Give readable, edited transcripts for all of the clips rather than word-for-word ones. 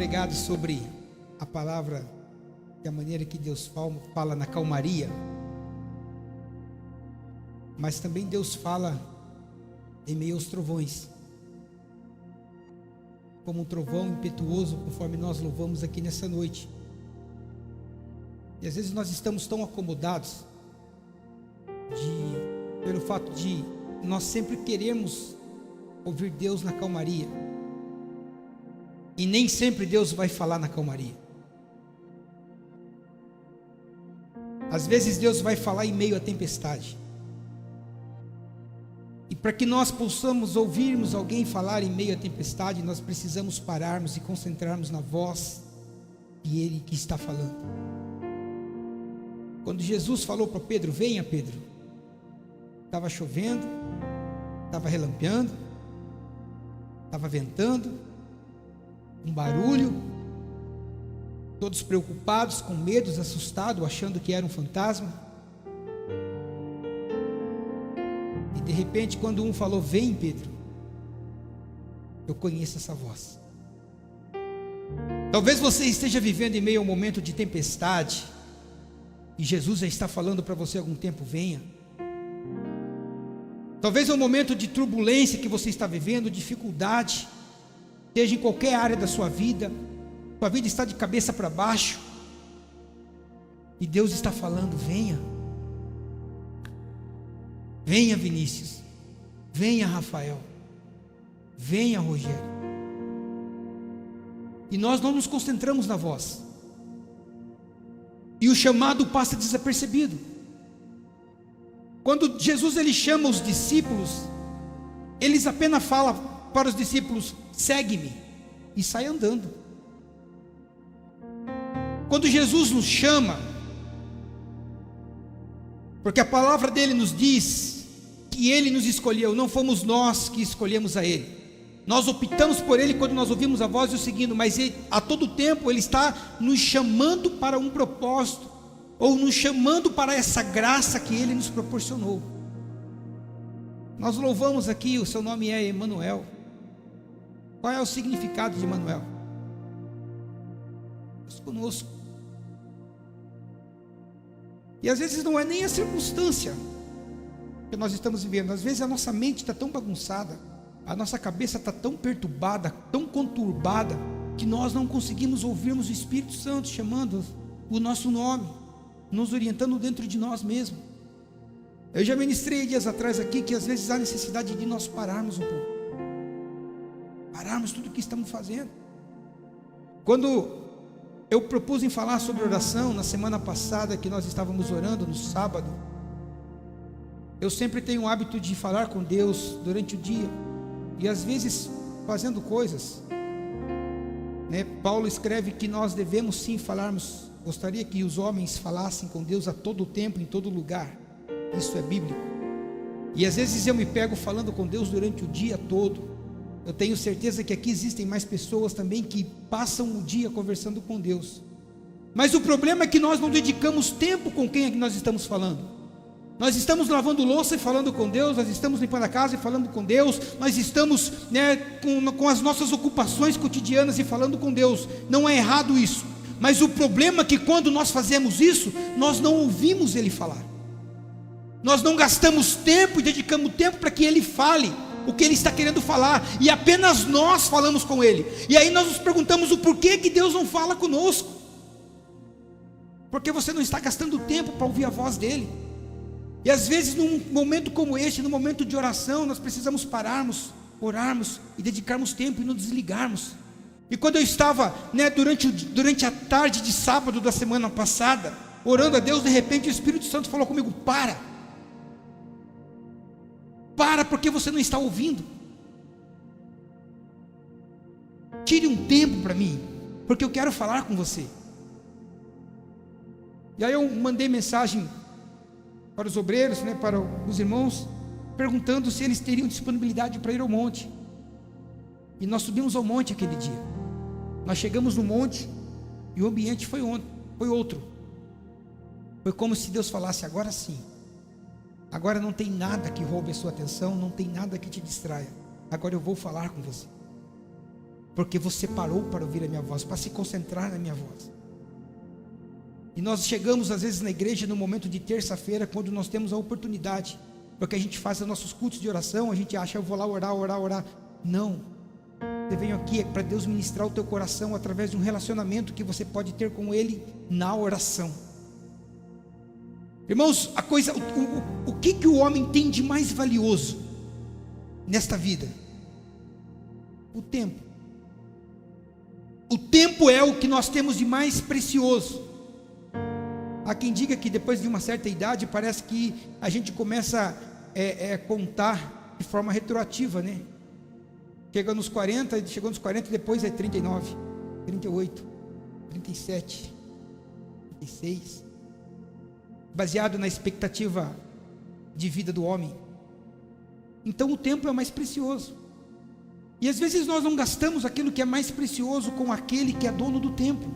pregado sobre a palavra e a maneira que Deus fala na calmaria, mas também Deus fala em meio aos trovões, como um trovão impetuoso, conforme nós louvamos aqui nessa noite. E às vezes nós estamos tão acomodados pelo fato de nós sempre queremos ouvir Deus na calmaria, e nem sempre Deus vai falar na calmaria. Às vezes Deus vai falar em meio à tempestade, e para que nós possamos ouvirmos alguém falar em meio à tempestade, nós precisamos pararmos e concentrarmos na voz de Ele que está falando. Quando Jesus falou para Pedro: venha Pedro, estava chovendo, estava relampeando, estava ventando, um barulho, todos preocupados, com medos, assustados, achando que era um fantasma. E de repente, quando um falou: vem Pedro, eu conheço essa voz. Talvez você esteja vivendo em meio a um momento de tempestade, e Jesus já está falando para você há algum tempo: venha. Talvez é um momento de turbulência que você está vivendo, dificuldade, seja em qualquer área da sua vida está de cabeça para baixo, e Deus está falando: venha. Venha Vinícius, venha Rafael, venha Rogério. E nós não nos concentramos na voz, e o chamado passa desapercebido. Quando Jesus ele chama os discípulos, eles apenas falam para os discípulos: segue-me, e sai andando. Quando Jesus nos chama, porque a palavra dele nos diz que ele nos escolheu, não fomos nós que escolhemos a ele. Nós optamos por ele quando nós ouvimos a voz e o seguindo, mas ele, a todo tempo ele está nos chamando para um propósito, ou nos chamando para essa graça que ele nos proporcionou. Nós louvamos aqui, o seu nome é Emanuel. Qual é o significado de Emanuel? Deus conosco. E às vezes não é nem a circunstância que nós estamos vivendo. Às vezes a nossa mente está tão bagunçada, a nossa cabeça está tão perturbada, tão conturbada, que nós não conseguimos ouvirmos o Espírito Santo chamando o nosso nome, nos orientando dentro de nós mesmos. Eu já ministrei dias atrás aqui que às vezes há necessidade de nós pararmos um pouco, pararmos tudo o que estamos fazendo. Quando eu propus em falar sobre oração na semana passada, que nós estávamos orando no sábado, eu sempre tenho o hábito de falar com Deus durante o dia, e às vezes fazendo coisas, né? Paulo escreve que nós devemos sim falarmos. Gostaria que os homens falassem com Deus a todo tempo, em todo lugar. Isso é bíblico. E às vezes eu me pego falando com Deus durante o dia todo. Eu tenho certeza que aqui existem mais pessoas também que passam o dia conversando com Deus. Mas o problema é que nós não dedicamos tempo com quem é que nós estamos falando. Nós estamos lavando louça e falando com Deus, nós estamos limpando a casa e falando com Deus, nós estamos, né, com as nossas ocupações cotidianas e falando com Deus. Não é errado isso, mas o problema é que quando nós fazemos isso, nós não ouvimos Ele falar. Nós não gastamos tempo e dedicamos tempo para que Ele fale o que Ele está querendo falar, e apenas nós falamos com Ele. E aí nós nos perguntamos o porquê que Deus não fala conosco. Porque você não está gastando tempo para ouvir a voz dEle. E às vezes num momento como este, no momento de oração, nós precisamos pararmos, orarmos e dedicarmos tempo e nos desligarmos. E quando eu estava, né, durante a tarde de sábado da semana passada, orando a Deus, de repente o Espírito Santo falou comigo: para, porque você não está ouvindo. Tire um tempo para mim, porque eu quero falar com você. E aí eu mandei mensagem para os obreiros, né, para os irmãos, perguntando se eles teriam disponibilidade para ir ao monte. E nós subimos ao monte aquele dia. Nós chegamos no monte e o ambiente foi outro. Foi como se Deus falasse: agora sim, agora não tem nada que roube a sua atenção, não tem nada que te distraia, agora eu vou falar com você. porque você parou para ouvir a minha voz, para se concentrar na minha voz. E nós chegamos às vezes na igreja no momento de terça-feira, quando nós temos a oportunidade, porque a gente faz os nossos cultos de oração, a gente acha, eu vou lá orar. Não, você vem aqui para Deus ministrar o teu coração através de um relacionamento que você pode ter com Ele na oração. Irmãos, o que o homem tem de mais valioso nesta vida? O tempo. O tempo é o que nós temos de mais precioso. Há quem diga que depois de uma certa idade, parece que a gente começa a contar de forma retroativa, né? Chegou nos 40, depois é 39, 38, 37, 36, baseado na expectativa de vida do homem. Então o tempo é o mais precioso. E às vezes nós não gastamos aquilo que é mais precioso com aquele que é dono do tempo,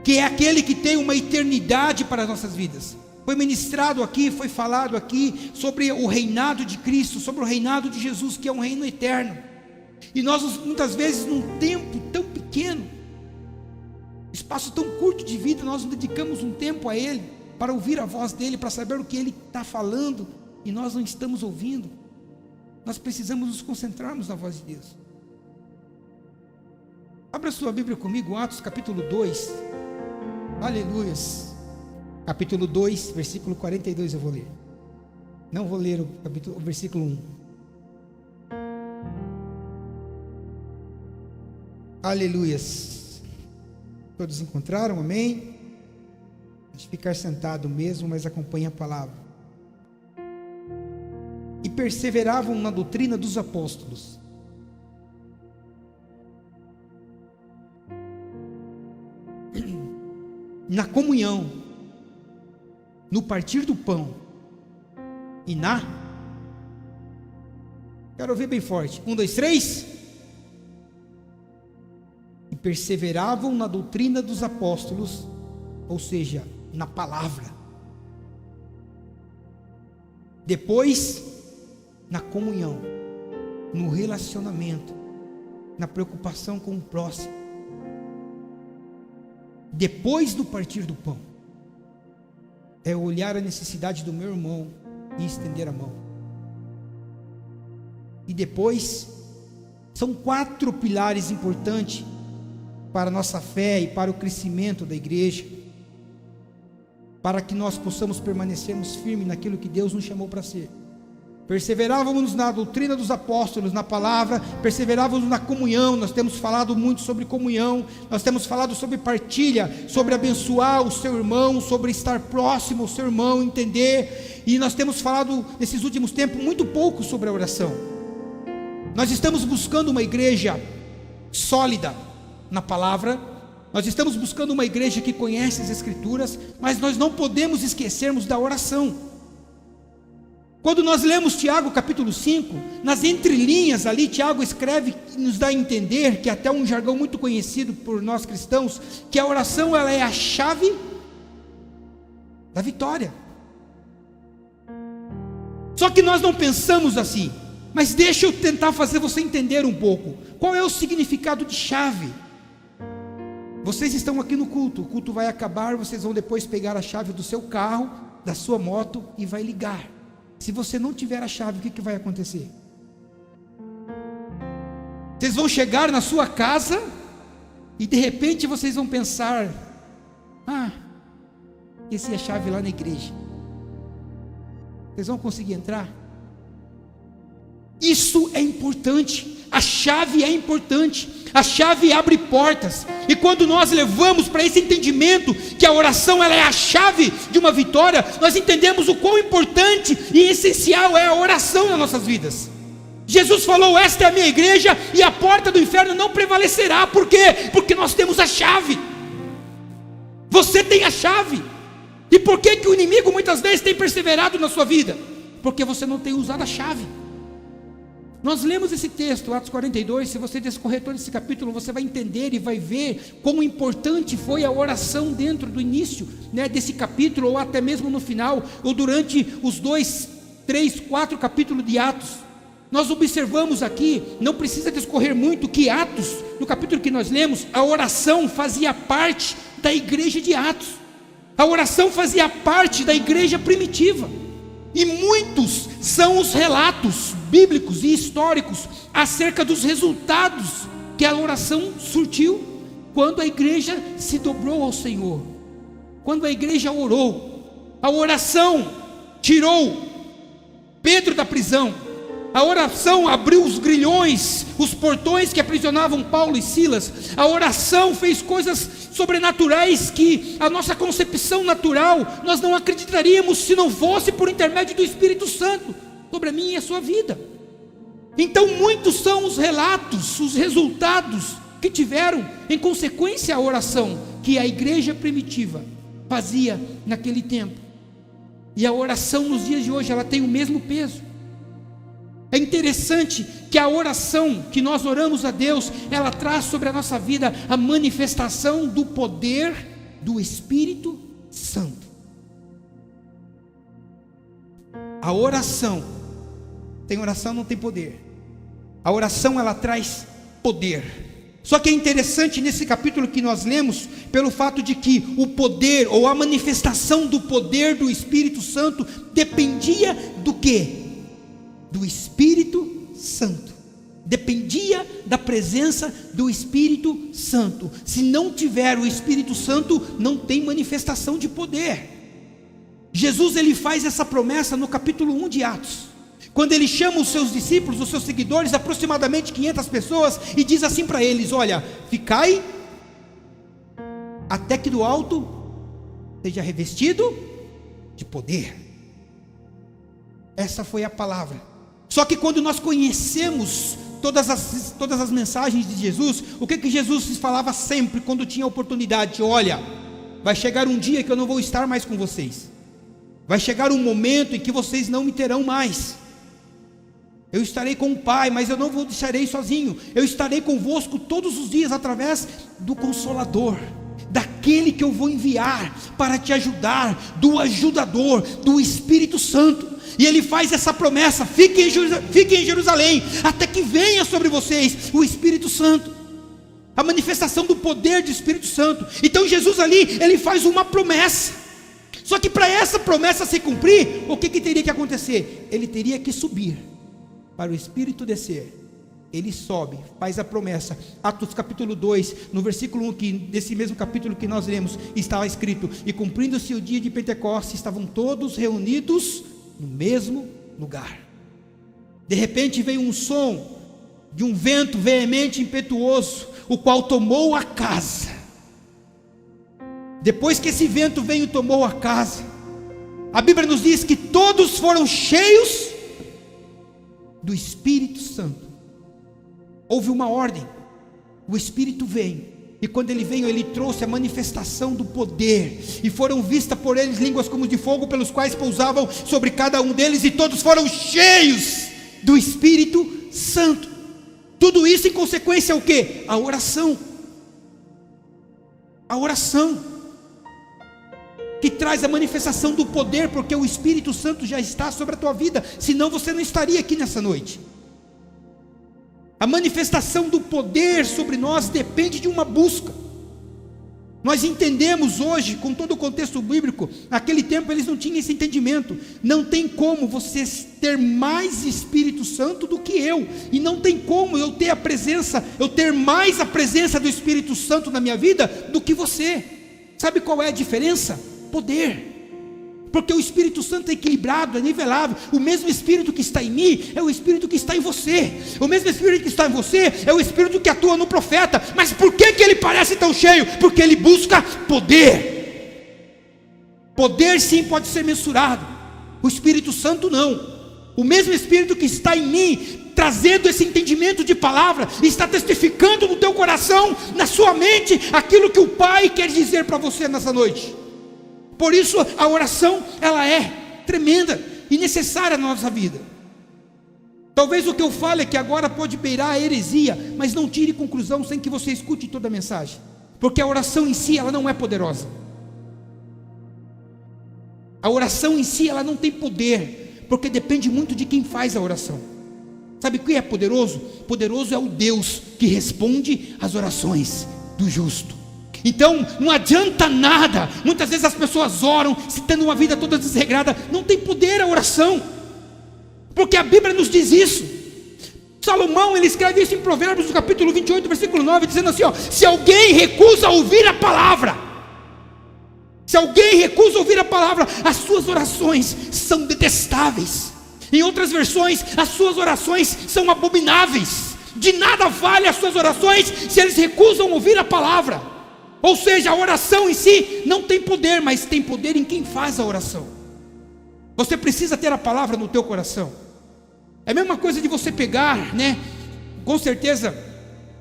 que é aquele que tem uma eternidade para as nossas vidas. Foi ministrado aqui, foi falado aqui sobre o reinado de Cristo, sobre o reinado de Jesus, que é um reino eterno. E nós muitas vezes num tempo tão pequeno, espaço tão curto de vida, nós dedicamos um tempo a Ele, para ouvir a voz dEle, para saber o que Ele está falando, e nós não estamos ouvindo. Nós precisamos nos concentrarmos na voz de Deus. Abra sua Bíblia comigo, Atos capítulo 2, aleluias, capítulo 2, versículo 42 eu vou ler, não vou ler o versículo 1, aleluias, todos encontraram, amém? Pode ficar sentado mesmo, mas acompanhe a palavra. E perseveravam na doutrina dos apóstolos, na comunhão, no partir do pão e quero ouvir bem forte, 1, 2, 3, e perseveravam na doutrina dos apóstolos, ou seja, na palavra, depois na comunhão, no relacionamento, na preocupação com o próximo, depois do partir do pão, é olhar a necessidade do meu irmão e estender a mão, e depois, são 4 pilares importantes para a nossa fé e para o crescimento da igreja, para que nós possamos permanecermos firmes naquilo que Deus nos chamou para ser. Perseverávamos na doutrina dos apóstolos, na palavra, perseverávamos na comunhão. Nós temos falado muito sobre comunhão, nós temos falado sobre partilha, sobre abençoar o seu irmão, sobre estar próximo ao seu irmão, entender, e nós temos falado nesses últimos tempos muito pouco sobre a oração. Nós estamos buscando uma igreja sólida na palavra, nós estamos buscando uma igreja que conhece as Escrituras, mas nós não podemos esquecermos da oração. Quando nós lemos Tiago capítulo 5, nas entrelinhas ali, Tiago escreve e nos dá a entender, que até um jargão muito conhecido por nós cristãos, que a oração ela é a chave da vitória. Só que nós não pensamos assim, mas deixa eu tentar fazer você entender um pouco. Qual é o significado de chave? Vocês estão aqui no culto, o culto vai acabar, vocês vão depois pegar a chave do seu carro, da sua moto e vai ligar. Se você não tiver a chave, o que vai acontecer? Vocês vão chegar na sua casa e de repente vocês vão pensar: esse é a chave lá na igreja. Vocês vão conseguir entrar? Isso é importante. A chave é importante. A chave abre portas. E quando nós levamos para esse entendimento que a oração ela é a chave de uma vitória, nós entendemos o quão importante e essencial é a oração nas nossas vidas. Jesus falou: esta é a minha igreja e a porta do inferno não prevalecerá. Por quê? Porque nós temos a chave. Você tem a chave. E por que o inimigo muitas vezes tem perseverado na sua vida? Porque você não tem usado a chave. Nós lemos esse texto, Atos 42, se você discorrer todo esse capítulo, você vai entender e vai ver quão importante foi a oração dentro do início, desse capítulo, ou até mesmo no final, ou durante os 2, 3, 4 capítulos de Atos. Nós observamos aqui, não precisa discorrer muito, que Atos, no capítulo que nós lemos, a oração fazia parte da igreja de Atos. A oração fazia parte da igreja primitiva. E muitos são os relatos bíblicos e históricos acerca dos resultados que a oração surtiu quando a igreja se dobrou ao Senhor. Quando a igreja orou, a oração tirou Pedro da prisão. A oração abriu os grilhões, os portões que aprisionavam Paulo e Silas. A oração fez coisas sobrenaturais que a nossa concepção natural nós não acreditaríamos se não fosse por intermédio do Espírito Santo sobre a minha e a sua vida. Então muitos são os relatos, os resultados que tiveram em consequência a oração que a igreja primitiva fazia naquele tempo. E a oração nos dias de hoje, ela tem o mesmo peso. É interessante que a oração que nós oramos a Deus, ela traz sobre a nossa vida a manifestação do poder do Espírito Santo. A oração, tem oração, não tem poder. A oração, ela traz poder. Só que é interessante nesse capítulo que nós lemos, pelo fato de que o poder, ou a manifestação do poder do Espírito Santo, dependia do quê? Do Espírito Santo. Dependia da presença do Espírito Santo. Se não tiver o Espírito Santo, não tem manifestação de poder. Jesus, ele faz essa promessa no capítulo 1 de Atos, quando ele chama os seus discípulos, os seus seguidores, aproximadamente 500 pessoas, e diz assim para eles: olha, ficai até que do alto seja revestido de poder. Essa foi a palavra. Só que quando nós conhecemos todas as mensagens de Jesus, o que Jesus falava sempre quando tinha oportunidade? Olha, vai chegar um dia que eu não vou estar mais com vocês. Vai chegar um momento em que vocês não me terão mais. Eu estarei com o Pai, mas eu não vos deixarei sozinho. Eu estarei convosco todos os dias através do Consolador, daquele que eu vou enviar para te ajudar, do ajudador, do Espírito Santo. E ele faz essa promessa: fiquem em Jerusalém, até que venha sobre vocês o Espírito Santo, a manifestação do poder do Espírito Santo. Então Jesus ali, ele faz uma promessa. Só que para essa promessa se cumprir, o que teria que acontecer? Ele teria que subir, para o Espírito descer. Ele sobe, faz a promessa. Atos capítulo 2, no versículo 1, que desse mesmo capítulo que nós lemos, estava escrito: e cumprindo-se o dia de Pentecostes, estavam todos reunidos no mesmo lugar. De repente veio um som de um vento veemente e impetuoso, o qual tomou a casa. Depois que esse vento veio e tomou a casa, a Bíblia nos diz que todos foram cheios do Espírito Santo. Houve uma ordem, o Espírito veio, e quando ele veio, ele trouxe a manifestação do poder, e foram vistas por eles línguas como de fogo, pelos quais pousavam sobre cada um deles, e todos foram cheios do Espírito Santo. Tudo isso em consequência o quê? A oração. A oração que traz a manifestação do poder, porque o Espírito Santo já está sobre a tua vida, senão você não estaria aqui nessa noite. A manifestação do poder sobre nós depende de uma busca. Nós entendemos hoje, com todo o contexto bíblico, naquele tempo eles não tinham esse entendimento. Não tem como você ter mais Espírito Santo do que eu, e não tem como eu ter mais a presença do Espírito Santo na minha vida do que você. Sabe qual é a diferença? Poder. Porque o Espírito Santo é equilibrado, é nivelado. O mesmo Espírito que está em mim é o Espírito que está em você. O mesmo Espírito que está em você é o Espírito que atua no profeta. Mas por que ele parece tão cheio? Porque ele busca poder. Poder sim pode ser mensurado, o Espírito Santo não. O mesmo Espírito que está em mim, trazendo esse entendimento de palavra, está testificando no teu coração, na sua mente, aquilo que o Pai quer dizer para você nessa noite. Por isso a oração, ela é tremenda e necessária na nossa vida. Talvez o que eu fale é que agora pode beirar a heresia, mas não tire conclusão sem que você escute toda a mensagem, porque a oração em si, ela não é poderosa. A oração em si, ela não tem poder, porque depende muito de quem faz a oração. Sabe o que é poderoso? Poderoso é o Deus que responde às orações do justo. Então não adianta nada, muitas vezes as pessoas oram, se tendo uma vida toda desregrada, não tem poder a oração, porque a Bíblia nos diz isso. Salomão, ele escreve isso em Provérbios, no capítulo 28, versículo 9, dizendo assim, ó: se alguém recusa ouvir a palavra, se alguém recusa ouvir a palavra, as suas orações são detestáveis. Em outras versões, as suas orações são abomináveis. De nada vale as suas orações se eles recusam ouvir a palavra. Ou seja, a oração em si não tem poder, mas tem poder em quem faz a oração. Você precisa ter a palavra no teu coração. É a mesma coisa de você pegar, né? Com certeza,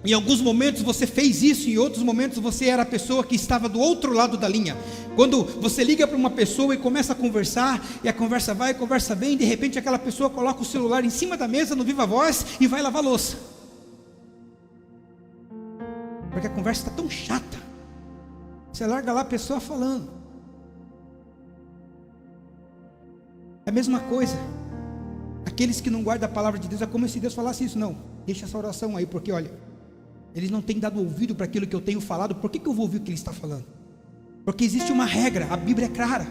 em alguns momentos você fez isso, em outros momentos você era a pessoa que estava do outro lado da linha. Quando você liga para uma pessoa e começa a conversar, e a conversa vai, a conversa vem, e de repente aquela pessoa coloca o celular em cima da mesa, no viva voz, e vai lavar louça. Porque a conversa está tão chata. Você larga lá a pessoa falando. É a mesma coisa. Aqueles que não guardam a palavra de Deus, é como se Deus falasse isso. Não, deixa essa oração aí, porque olha, eles não têm dado ouvido para aquilo que eu tenho falado. Por que eu vou ouvir o que ele está falando? Porque existe uma regra, a Bíblia é clara.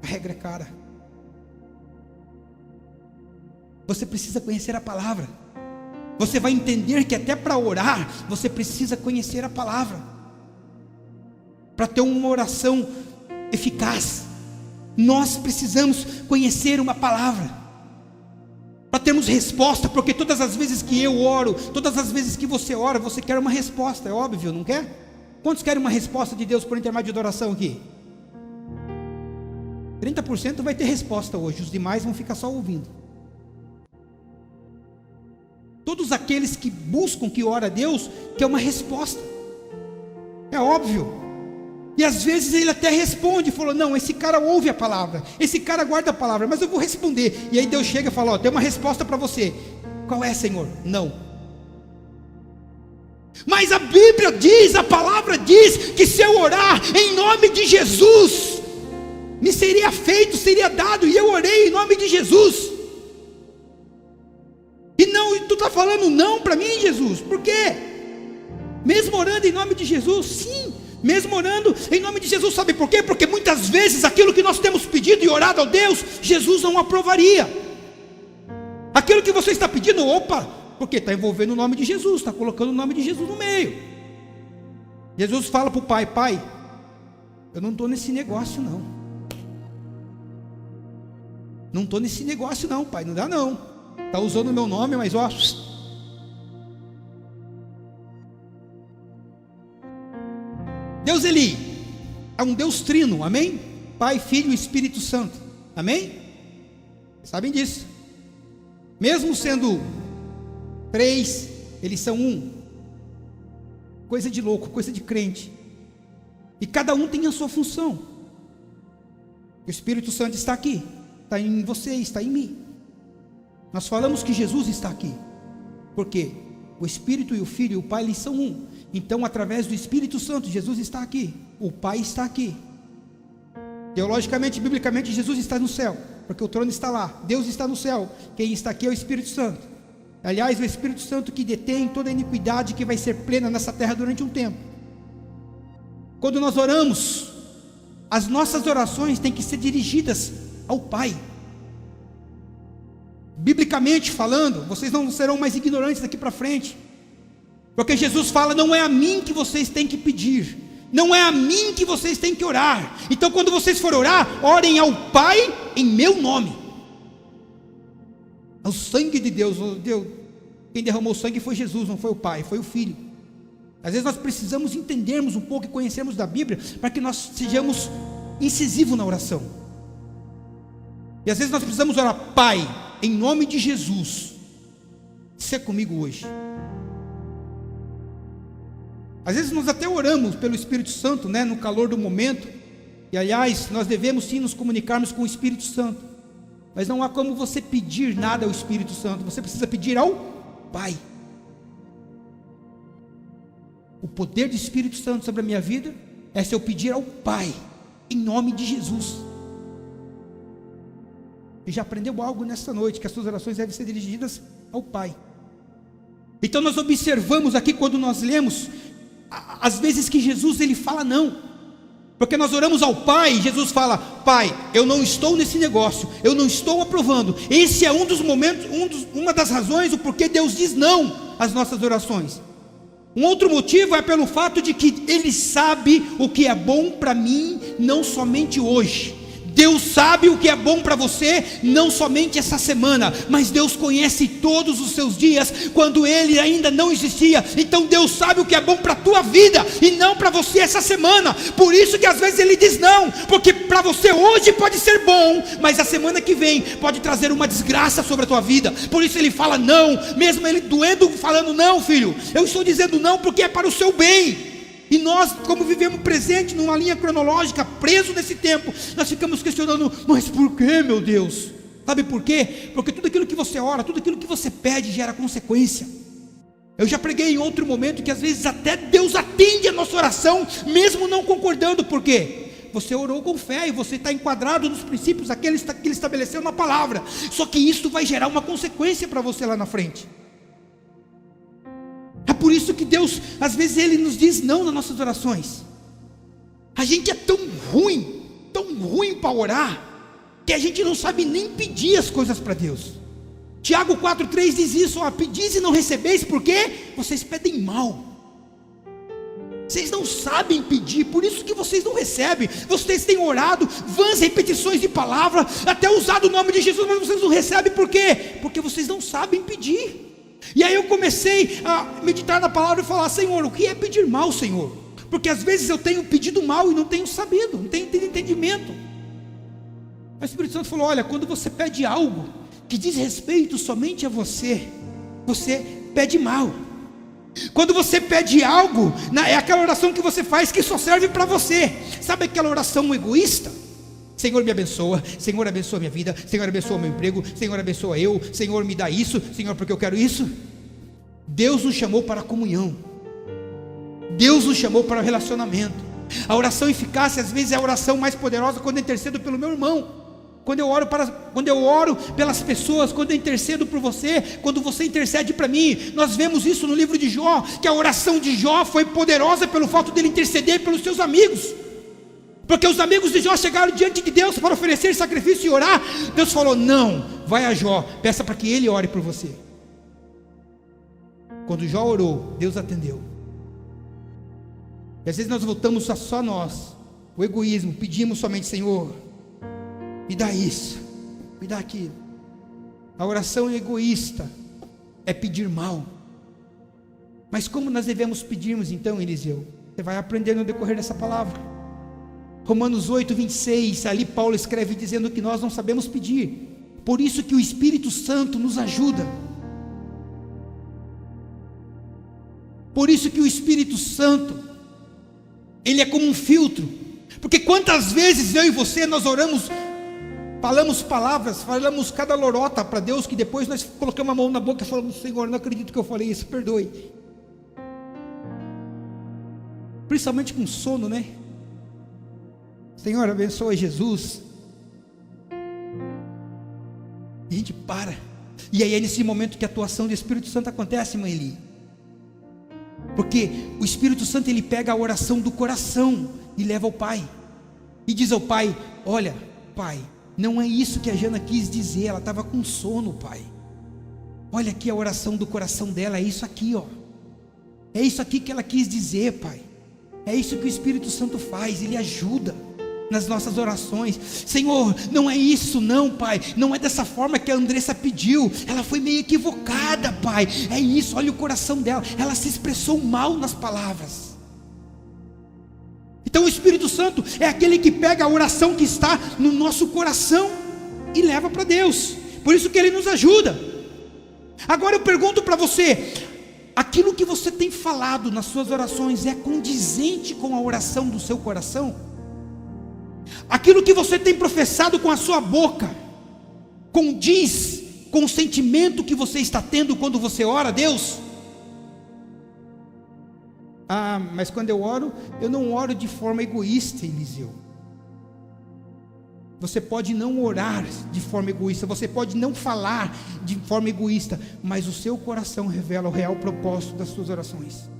A regra é clara. Você precisa conhecer a palavra. Você vai entender que até para orar, você precisa conhecer a palavra. Para ter uma oração eficaz, nós precisamos conhecer uma palavra, para termos resposta, porque todas as vezes que eu oro, todas as vezes que você ora, você quer uma resposta, é óbvio, não quer? Quantos querem uma resposta de Deus por intermédio de oração aqui? 30% vai ter resposta hoje, os demais vão ficar só ouvindo. Todos aqueles que buscam, que ora a Deus, quer uma resposta, é óbvio. E às vezes ele até responde, falou, não, esse cara ouve a palavra, esse cara guarda a palavra, mas eu vou responder. E aí Deus chega e fala, ó, tem uma resposta para você. Qual é, Senhor? Não. Mas a Bíblia diz, a palavra diz, que se eu orar em nome de Jesus, me seria feito, seria dado, e eu orei em nome de Jesus. E não, tu está falando não para mim, Jesus, por quê? Mesmo orando em nome de Jesus, sim. Mesmo orando em nome de Jesus, sabe por quê? Porque muitas vezes aquilo que nós temos pedido e orado a Deus, Jesus não aprovaria. Aquilo que você está pedindo, opa, porque está envolvendo o nome de Jesus, está colocando o nome de Jesus no meio. Jesus fala para o pai, pai, eu não estou nesse negócio não. Não estou nesse negócio não, pai, não dá não. Está usando o meu nome, mas ó... Deus, ele é um Deus trino, amém? Pai, Filho e Espírito Santo, amém? Sabem disso. Mesmo sendo 3, eles são um. Coisa de louco, coisa de crente. E cada um tem a sua função. O Espírito Santo está aqui, está em você, está em mim. Nós falamos que Jesus está aqui. Por quê? O Espírito e o Filho e o Pai, eles são um. Então, através do Espírito Santo, Jesus está aqui, o Pai está aqui. Teologicamente, biblicamente, Jesus está no céu, porque o trono está lá, Deus está no céu, quem está aqui é o Espírito Santo. Aliás, o Espírito Santo que detém toda a iniquidade que vai ser plena nessa terra durante um tempo. Quando nós oramos, as nossas orações têm que ser dirigidas ao Pai. Biblicamente falando, vocês não serão mais ignorantes daqui para frente. Porque Jesus fala, não é a mim que vocês têm que pedir, não é a mim que vocês têm que orar. Então quando vocês forem orar, orem ao Pai em meu nome. O sangue de Deus, quem derramou o sangue foi Jesus, não foi o Pai, foi o Filho. Às vezes nós precisamos entendermos um pouco e conhecermos da Bíblia, para que nós sejamos incisivos na oração. E às vezes nós precisamos orar, Pai, em nome de Jesus, seja comigo hoje. Às vezes nós até oramos pelo Espírito Santo, né, no calor do momento. E aliás, nós devemos sim nos comunicarmos com o Espírito Santo. Mas não há como você pedir nada ao Espírito Santo. Você precisa pedir ao Pai. O poder do Espírito Santo sobre a minha vida é se eu pedir ao Pai, em nome de Jesus. E já aprendeu algo nesta noite, que as suas orações devem ser dirigidas ao Pai. Então nós observamos aqui, quando nós lemos, às vezes que Jesus ele fala não, porque nós oramos ao Pai e Jesus fala: Pai, eu não estou nesse negócio, eu não estou aprovando. Esse é um dos momentos, uma das razões, o porquê Deus diz não às nossas orações. Um outro motivo é pelo fato de que Ele sabe o que é bom para mim, não somente hoje. Deus sabe o que é bom para você, não somente essa semana, mas Deus conhece todos os seus dias, quando Ele ainda não existia. Então Deus sabe o que é bom para a tua vida, e não para você essa semana. Por isso que às vezes Ele diz não, porque para você hoje pode ser bom, mas a semana que vem pode trazer uma desgraça sobre a tua vida. Por isso Ele fala não, mesmo Ele doendo, falando: não, filho, eu estou dizendo não porque é para o seu bem. E nós, como vivemos presente numa linha cronológica, preso nesse tempo, nós ficamos questionando: mas por que, meu Deus? Sabe por quê? Porque tudo aquilo que você ora, tudo aquilo que você pede gera consequência. Eu já preguei em outro momento que às vezes até Deus atende a nossa oração, mesmo não concordando. Por quê? Você orou com fé e você está enquadrado nos princípios aqueles que Ele estabeleceu na palavra. Só que isso vai gerar uma consequência para você lá na frente. É por isso que Deus, às vezes Ele nos diz não nas nossas orações. A gente é tão ruim para orar, que a gente não sabe nem pedir as coisas para Deus. Tiago 4,3 diz isso: pedis e não recebeis, porque vocês pedem mal. Vocês não sabem pedir, por isso que vocês não recebem. Vocês têm orado, vãs repetições de palavra, até usado o nome de Jesus, mas vocês não recebem. Por quê? Porque vocês não sabem pedir. E aí eu comecei a meditar na palavra e falar: Senhor, o que é pedir mal, Senhor? Porque às vezes eu tenho pedido mal e não tenho sabido, não tenho tido entendimento. O Espírito Santo falou: olha, quando você pede algo que diz respeito somente a você, você pede mal. Quando você pede algo, é aquela oração que você faz que só serve para você. Sabe aquela oração egoísta? Senhor, me abençoa, Senhor, abençoa minha vida, Senhor, abençoa meu emprego, Senhor, abençoa eu, Senhor, me dá isso, Senhor, porque eu quero isso. Deus nos chamou para a comunhão, Deus nos chamou para o relacionamento. A oração eficaz às vezes é a oração mais poderosa quando eu intercedo pelo meu irmão, quando eu oro pelas pessoas, quando eu intercedo por você, quando você intercede para mim. Nós vemos isso no livro de Jó, que a oração de Jó foi poderosa pelo fato dele interceder pelos seus amigos. Porque os amigos de Jó chegaram diante de Deus para oferecer sacrifício e orar. Deus falou: não, vai a Jó, peça para que ele ore por você. Quando Jó orou, Deus atendeu. E às vezes nós voltamos a só nós, o egoísmo, pedimos somente: Senhor, me dá isso, me dá aquilo. A oração egoísta é pedir mal. Mas como nós devemos pedirmos então, Eliseu? Você vai aprender no decorrer dessa palavra. Romanos 8:26, ali Paulo escreve dizendo que nós não sabemos pedir, por isso que o Espírito Santo nos ajuda. Por isso que o Espírito Santo, ele é como um filtro. Porque quantas vezes eu e você nós oramos, falamos palavras, falamos cada lorota para Deus, que depois nós colocamos a mão na boca e falamos: Senhor, não acredito que eu falei isso, perdoe. Principalmente com sono, né? Senhor, abençoa Jesus. E a gente para. E aí é nesse momento que a atuação do Espírito Santo acontece, mãe Eli. Porque o Espírito Santo, ele pega a oração do coração e leva ao Pai. E diz ao Pai: olha, Pai, não é isso que a Jana quis dizer, ela estava com sono, Pai. Olha aqui a oração do coração dela, é isso aqui, ó. É isso aqui que ela quis dizer, Pai. É isso que o Espírito Santo faz, ele ajuda nas nossas orações. Senhor, não é isso não, Pai, não é dessa forma que a Andressa pediu, ela foi meio equivocada, Pai, é isso, olha o coração dela, ela se expressou mal nas palavras. Então o Espírito Santo é aquele que pega a oração que está no nosso coração e leva para Deus, por isso que ele nos ajuda. Agora eu pergunto para você: aquilo que você tem falado nas suas orações é condizente com a oração do seu coração? Aquilo que você tem professado com a sua boca condiz com o sentimento que você está tendo quando você ora a Deus? Mas quando eu oro, eu não oro de forma egoísta, Eliseu. Você pode não orar de forma egoísta, você pode não falar de forma egoísta, mas o seu coração revela o real propósito das suas orações.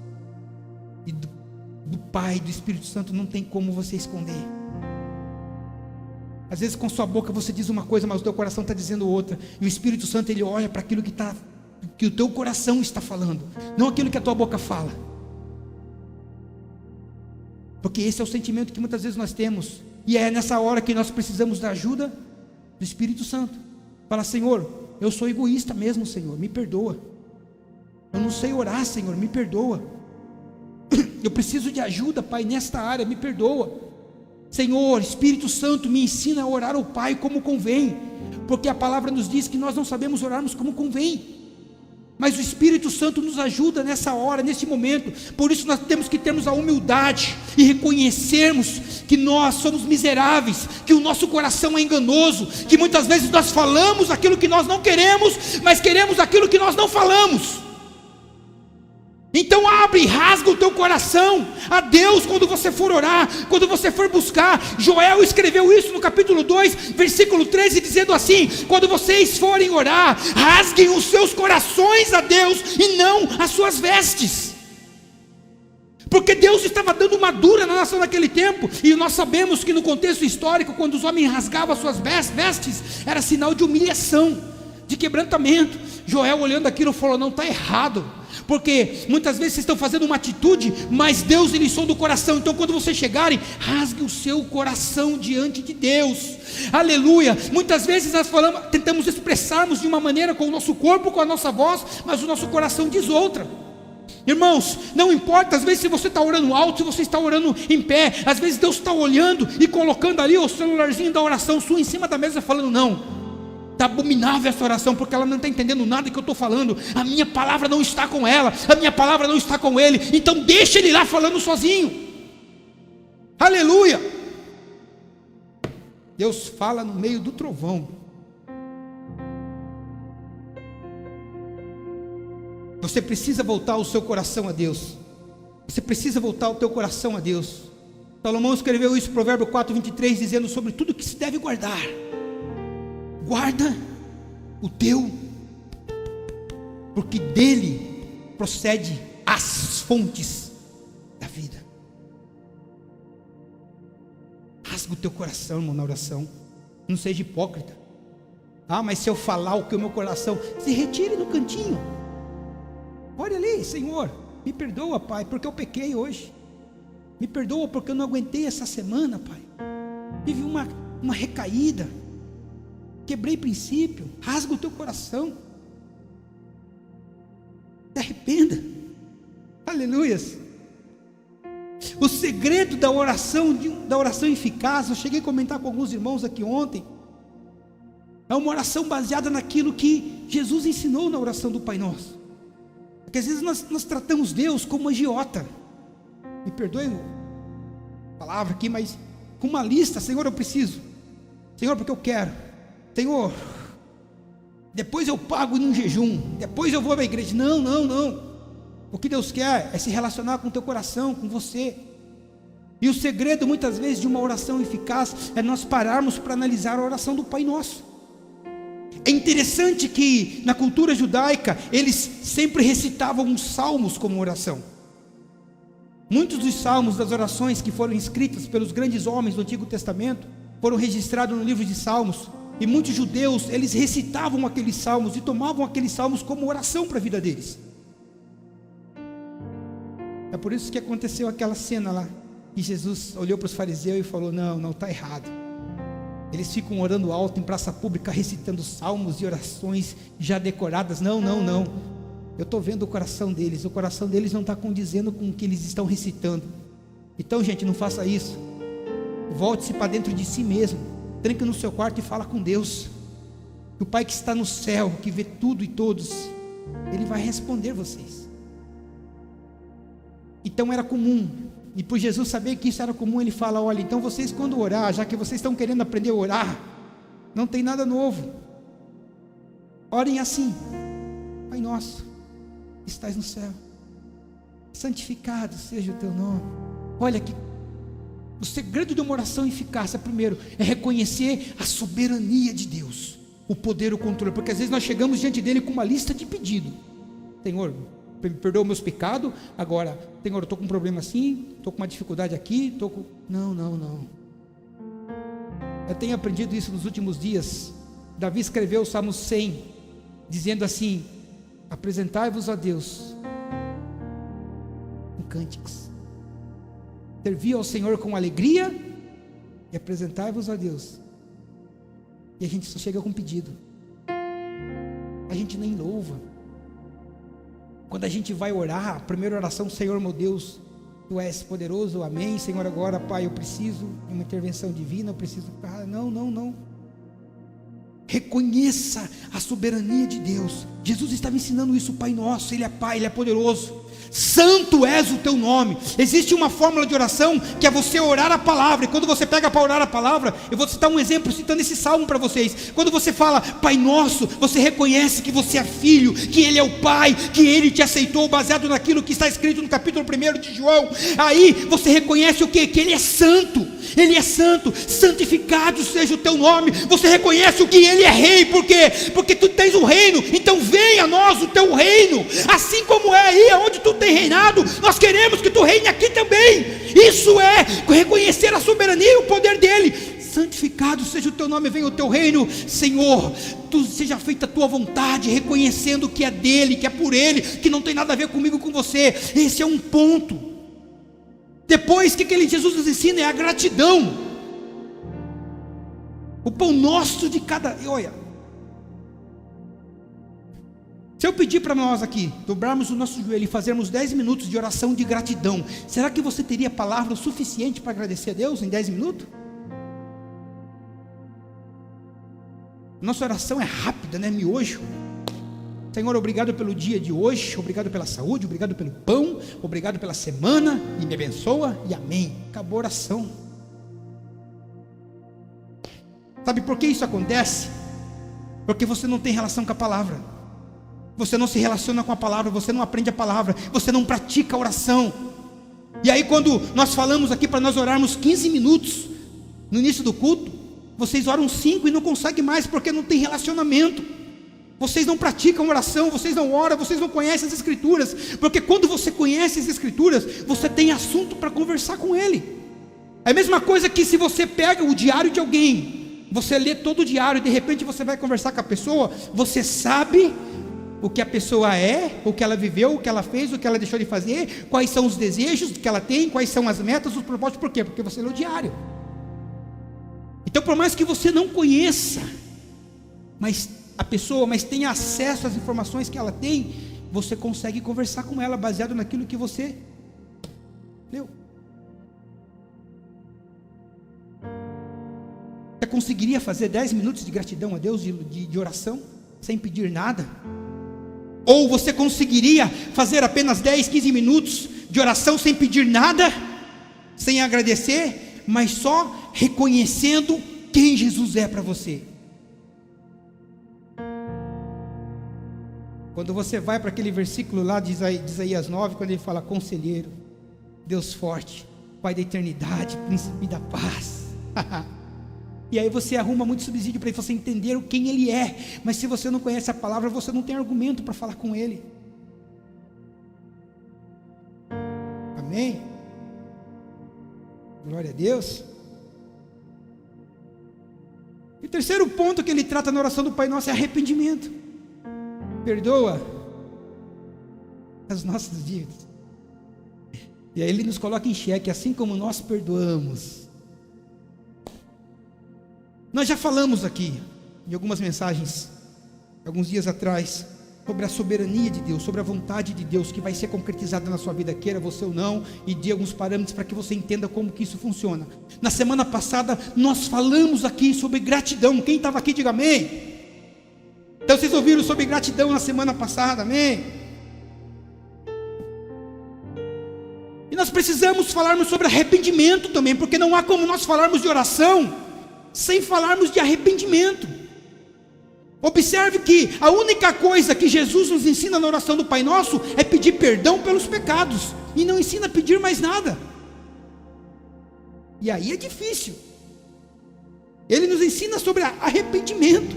E do Pai, do Espírito Santo, não tem como você esconder. Às vezes com sua boca você diz uma coisa, mas o teu coração está dizendo outra. E o Espírito Santo, ele olha para aquilo que o teu coração está falando, não aquilo que a tua boca fala. Porque esse é o sentimento que muitas vezes nós temos. E é nessa hora que nós precisamos da ajuda do Espírito Santo. Fala: Senhor, eu sou egoísta mesmo, Senhor, me perdoa. Eu não sei orar, Senhor, me perdoa. Eu preciso de ajuda, Pai, nesta área, me perdoa. Senhor, Espírito Santo, me ensina a orar ao Pai como convém, porque a palavra nos diz que nós não sabemos orarmos como convém, mas o Espírito Santo nos ajuda nessa hora, nesse momento. Por isso nós temos que termos a humildade e reconhecermos que nós somos miseráveis, que o nosso coração é enganoso, que muitas vezes nós falamos aquilo que nós não queremos, mas queremos aquilo que nós não falamos. Então abre e rasga o teu coração a Deus quando você for orar, quando você for buscar. Joel escreveu isso no capítulo 2, versículo 13, dizendo assim: quando vocês forem orar, rasguem os seus corações a Deus e não as suas vestes. Porque Deus estava dando uma dura na nação naquele tempo, e nós sabemos que no contexto histórico, quando os homens rasgavam as suas vestes, era sinal de humilhação, de quebrantamento. Joel, olhando aquilo, falou: não, está errado, porque muitas vezes vocês estão fazendo uma atitude, mas Deus, ele sonda o coração. Então quando vocês chegarem, rasgue o seu coração diante de Deus. Aleluia. Muitas vezes nós tentamos expressarmos de uma maneira com o nosso corpo, com a nossa voz, mas o nosso coração diz outra. Irmãos, não importa às vezes se você está orando alto, se você está orando em pé. Às vezes Deus está olhando e colocando ali o celularzinho da oração sua em cima da mesa, falando: não, está abominável essa oração, porque ela não está entendendo nada que eu estou falando. A minha palavra não está com ela, a minha palavra não está com ele. Então deixa ele lá falando sozinho. Aleluia. Deus fala no meio do trovão. Você precisa voltar o seu coração a Deus. Você precisa voltar o teu coração a Deus. Salomão escreveu isso, Provérbio 4:23, dizendo sobre tudo que se deve guardar: guarda o teu, porque dele procede as fontes da vida. Rasga o teu coração, irmão, na oração. Não seja hipócrita. Ah, mas se eu falar o que o meu coração, se retire no cantinho. Olha ali: Senhor, me perdoa, Pai, porque eu pequei hoje. Me perdoa porque eu não aguentei essa semana, Pai. Tive uma recaída, quebrei princípio. Rasga o teu coração, se arrependa. Aleluias. O segredo da oração eficaz, eu cheguei a comentar com alguns irmãos aqui ontem, é uma oração baseada naquilo que Jesus ensinou na oração do Pai Nosso. Porque às vezes nós tratamos Deus como agiota. Me perdoe a palavra aqui, mas com uma lista: Senhor, eu preciso. Senhor, porque eu quero. Senhor, depois eu pago num jejum, depois eu vou à igreja. Não, não, não. O que Deus quer é se relacionar com o teu coração, com você. E o segredo muitas vezes de uma oração eficaz é nós pararmos para analisar a oração do Pai Nosso. É interessante que na cultura judaica eles sempre recitavam os salmos como oração. Muitos dos salmos, das orações que foram escritas pelos grandes homens do Antigo Testamento, foram registrados no livro de Salmos. E muitos judeus, eles recitavam aqueles salmos e tomavam aqueles salmos como oração para a vida deles. É por isso que aconteceu aquela cena lá, que Jesus olhou para os fariseus e falou: não, não, está errado. Eles ficam orando alto em praça pública, recitando salmos e orações já decoradas. Não, não, não. Eu estou vendo o coração deles. O coração deles não está condizendo com o que eles estão recitando. Então, gente, não faça isso. Volte-se para dentro de si mesmo. Tranque no seu quarto e fala com Deus. O Pai que está no céu, que vê tudo e todos, Ele vai responder vocês. Então era comum. E por Jesus saber que isso era comum, Ele fala: olha, então vocês quando orar, já que vocês estão querendo aprender a orar, não tem nada novo. Orem assim: Pai nosso, que estás no céu, santificado seja o teu nome. Olha que O segredo de uma oração eficaz, primeiro, é reconhecer a soberania de Deus, o poder, o controle, porque às vezes nós chegamos diante dele com uma lista de pedido. Senhor, perdoa meus pecados, agora, Senhor, eu estou com um problema assim, estou com uma dificuldade aqui, Não. Eu tenho aprendido isso nos últimos dias. Davi escreveu o Salmo 100, dizendo assim: apresentai-vos a Deus com cânticos, servi ao Senhor com alegria e apresentai-vos a Deus. E a gente só chega com pedido, a gente nem louva. Quando a gente vai orar, a primeira oração: Senhor meu Deus, Tu és poderoso, amém. Senhor, agora, Pai, eu preciso de uma intervenção divina, eu preciso... Não. Reconheça a soberania de Deus. Jesus estava ensinando isso, o Pai Nosso. Ele é Pai, Ele é poderoso. Santo és o teu nome. Existe uma fórmula de oração que é você orar a palavra. E quando você pega para orar a palavra, eu vou citar um exemplo citando esse salmo para vocês. Quando você fala Pai Nosso, você reconhece que você é filho, que Ele é o Pai, que Ele te aceitou baseado naquilo que está escrito no capítulo 1 de João. Aí você reconhece o quê? Que Ele é santo. Ele é santo, santificado seja o teu nome. Você reconhece o que Ele é rei. Por quê? Porque tu tens um reino. Então venha a nós o teu reino, assim como é aí onde tu tem reinado. Nós queremos que tu reine aqui também. Isso é reconhecer a soberania e o poder dele. Santificado seja o teu nome, venha o teu reino. Senhor, seja feita a tua vontade, reconhecendo que é dele, que é por ele, que não tem nada a ver comigo, com você. Esse é um ponto. Depois, o que Jesus nos ensina é a gratidão. O pão nosso de cada... Olha, se eu pedir para nós aqui, dobrarmos o nosso joelho e fazermos 10 minutos de oração de gratidão, será que você teria palavra suficiente para agradecer a Deus em 10 minutos? Nossa oração é rápida, né? Miojo. Senhor, obrigado pelo dia de hoje, obrigado pela saúde, obrigado pelo pão, obrigado pela semana, e me abençoa, e amém. Acabou a oração. Sabe por que isso acontece? Porque você não tem relação com a palavra, você não se relaciona com a palavra, você não aprende a palavra, você não pratica a oração. E aí quando nós falamos aqui para nós orarmos 15 minutos no início do culto, vocês oram 5 e não conseguem mais, porque não tem relacionamento. Vocês não praticam oração, vocês não oram, vocês não conhecem as Escrituras, porque quando você conhece as Escrituras, você tem assunto para conversar com Ele. É a mesma coisa que se você pega o diário de alguém, você lê todo o diário e de repente você vai conversar com a pessoa, você sabe o que a pessoa é, o que ela viveu, o que ela fez, o que ela deixou de fazer, quais são os desejos que ela tem, quais são as metas, os propósitos. Por quê? Porque você lê o diário. Então, por mais que você não conheça a pessoa, mas tenha acesso às informações que ela tem, você consegue conversar com ela baseado naquilo que você leu. Você conseguiria fazer 10 minutos de gratidão a Deus, de oração, sem pedir nada? Ou você conseguiria fazer apenas 10, 15 minutos de oração sem pedir nada, sem agradecer, mas só reconhecendo quem Jesus é para você? Quando você vai para aquele versículo lá de Isaías 9, quando ele fala conselheiro, Deus forte, Pai da eternidade, príncipe da paz. E aí você arruma muito subsídio para você entender quem Ele é. Mas se você não conhece a palavra, você não tem argumento para falar com Ele. Amém? Glória a Deus. E o terceiro ponto que ele trata na oração do Pai Nosso é arrependimento. Perdoa as nossas dívidas. E aí ele nos coloca em xeque, assim como nós perdoamos. Nós já falamos aqui, em algumas mensagens, alguns dias atrás, sobre a soberania de Deus, sobre a vontade de Deus, que vai ser concretizada na sua vida, queira você ou não, e dê alguns parâmetros para que você entenda como que isso funciona. Na semana passada, nós falamos aqui sobre gratidão. Quem estava aqui, diga amém. Então vocês ouviram sobre gratidão na semana passada, amém? E nós precisamos falarmos sobre arrependimento também, porque não há como nós falarmos de oração sem falarmos de arrependimento. Observe que a única coisa que Jesus nos ensina na oração do Pai Nosso é pedir perdão pelos pecados, e não ensina a pedir mais nada. E aí é difícil. Ele nos ensina sobre arrependimento.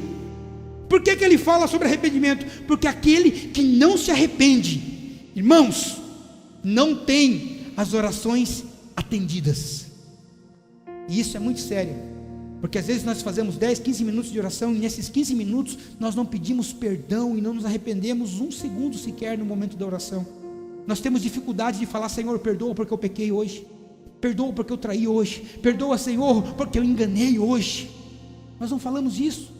Por que ele fala sobre arrependimento? Porque aquele que não se arrepende, irmãos, não tem as orações atendidas. E isso é muito sério, porque às vezes nós fazemos 10, 15 minutos de oração, e nesses 15 minutos nós não pedimos perdão e não nos arrependemos um segundo sequer no momento da oração. Nós temos dificuldade de falar: Senhor, perdoa porque eu pequei hoje, perdoa porque eu traí hoje, perdoa, Senhor, porque eu enganei hoje. Nós não falamos isso.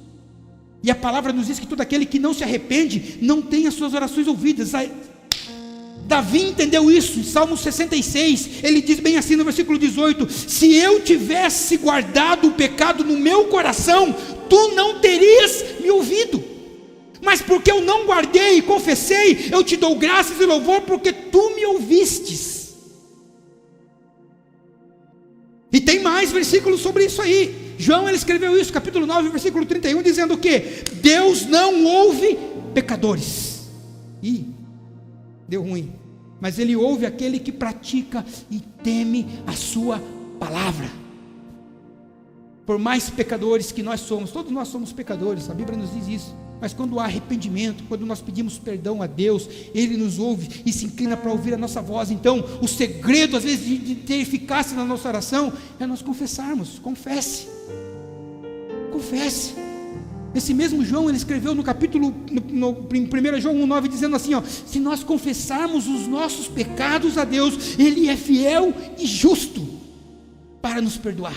E a palavra nos diz que todo aquele que não se arrepende não tem as suas orações ouvidas. Davi entendeu isso em Salmo 66, ele diz bem assim no versículo 18: se eu tivesse guardado o pecado no meu coração, tu não terias me ouvido, mas porque eu não guardei e confessei, eu te dou graças e louvor, porque tu me ouvistes. E tem mais versículos sobre isso aí. João, ele escreveu isso, capítulo 9, versículo 31, dizendo que Deus não ouve pecadores. Deu ruim. Mas ele ouve aquele que pratica e teme a sua palavra. Por mais pecadores que nós somos, todos nós somos pecadores, a Bíblia nos diz isso. Mas quando há arrependimento, quando nós pedimos perdão a Deus, Ele nos ouve e se inclina para ouvir a nossa voz. Então, o segredo às vezes de ter eficácia na nossa oração é nós confessarmos. Confesse. Esse mesmo João, ele escreveu no capítulo, em 1 João 1,9, dizendo assim, se nós confessarmos os nossos pecados a Deus, Ele é fiel e justo para nos perdoar.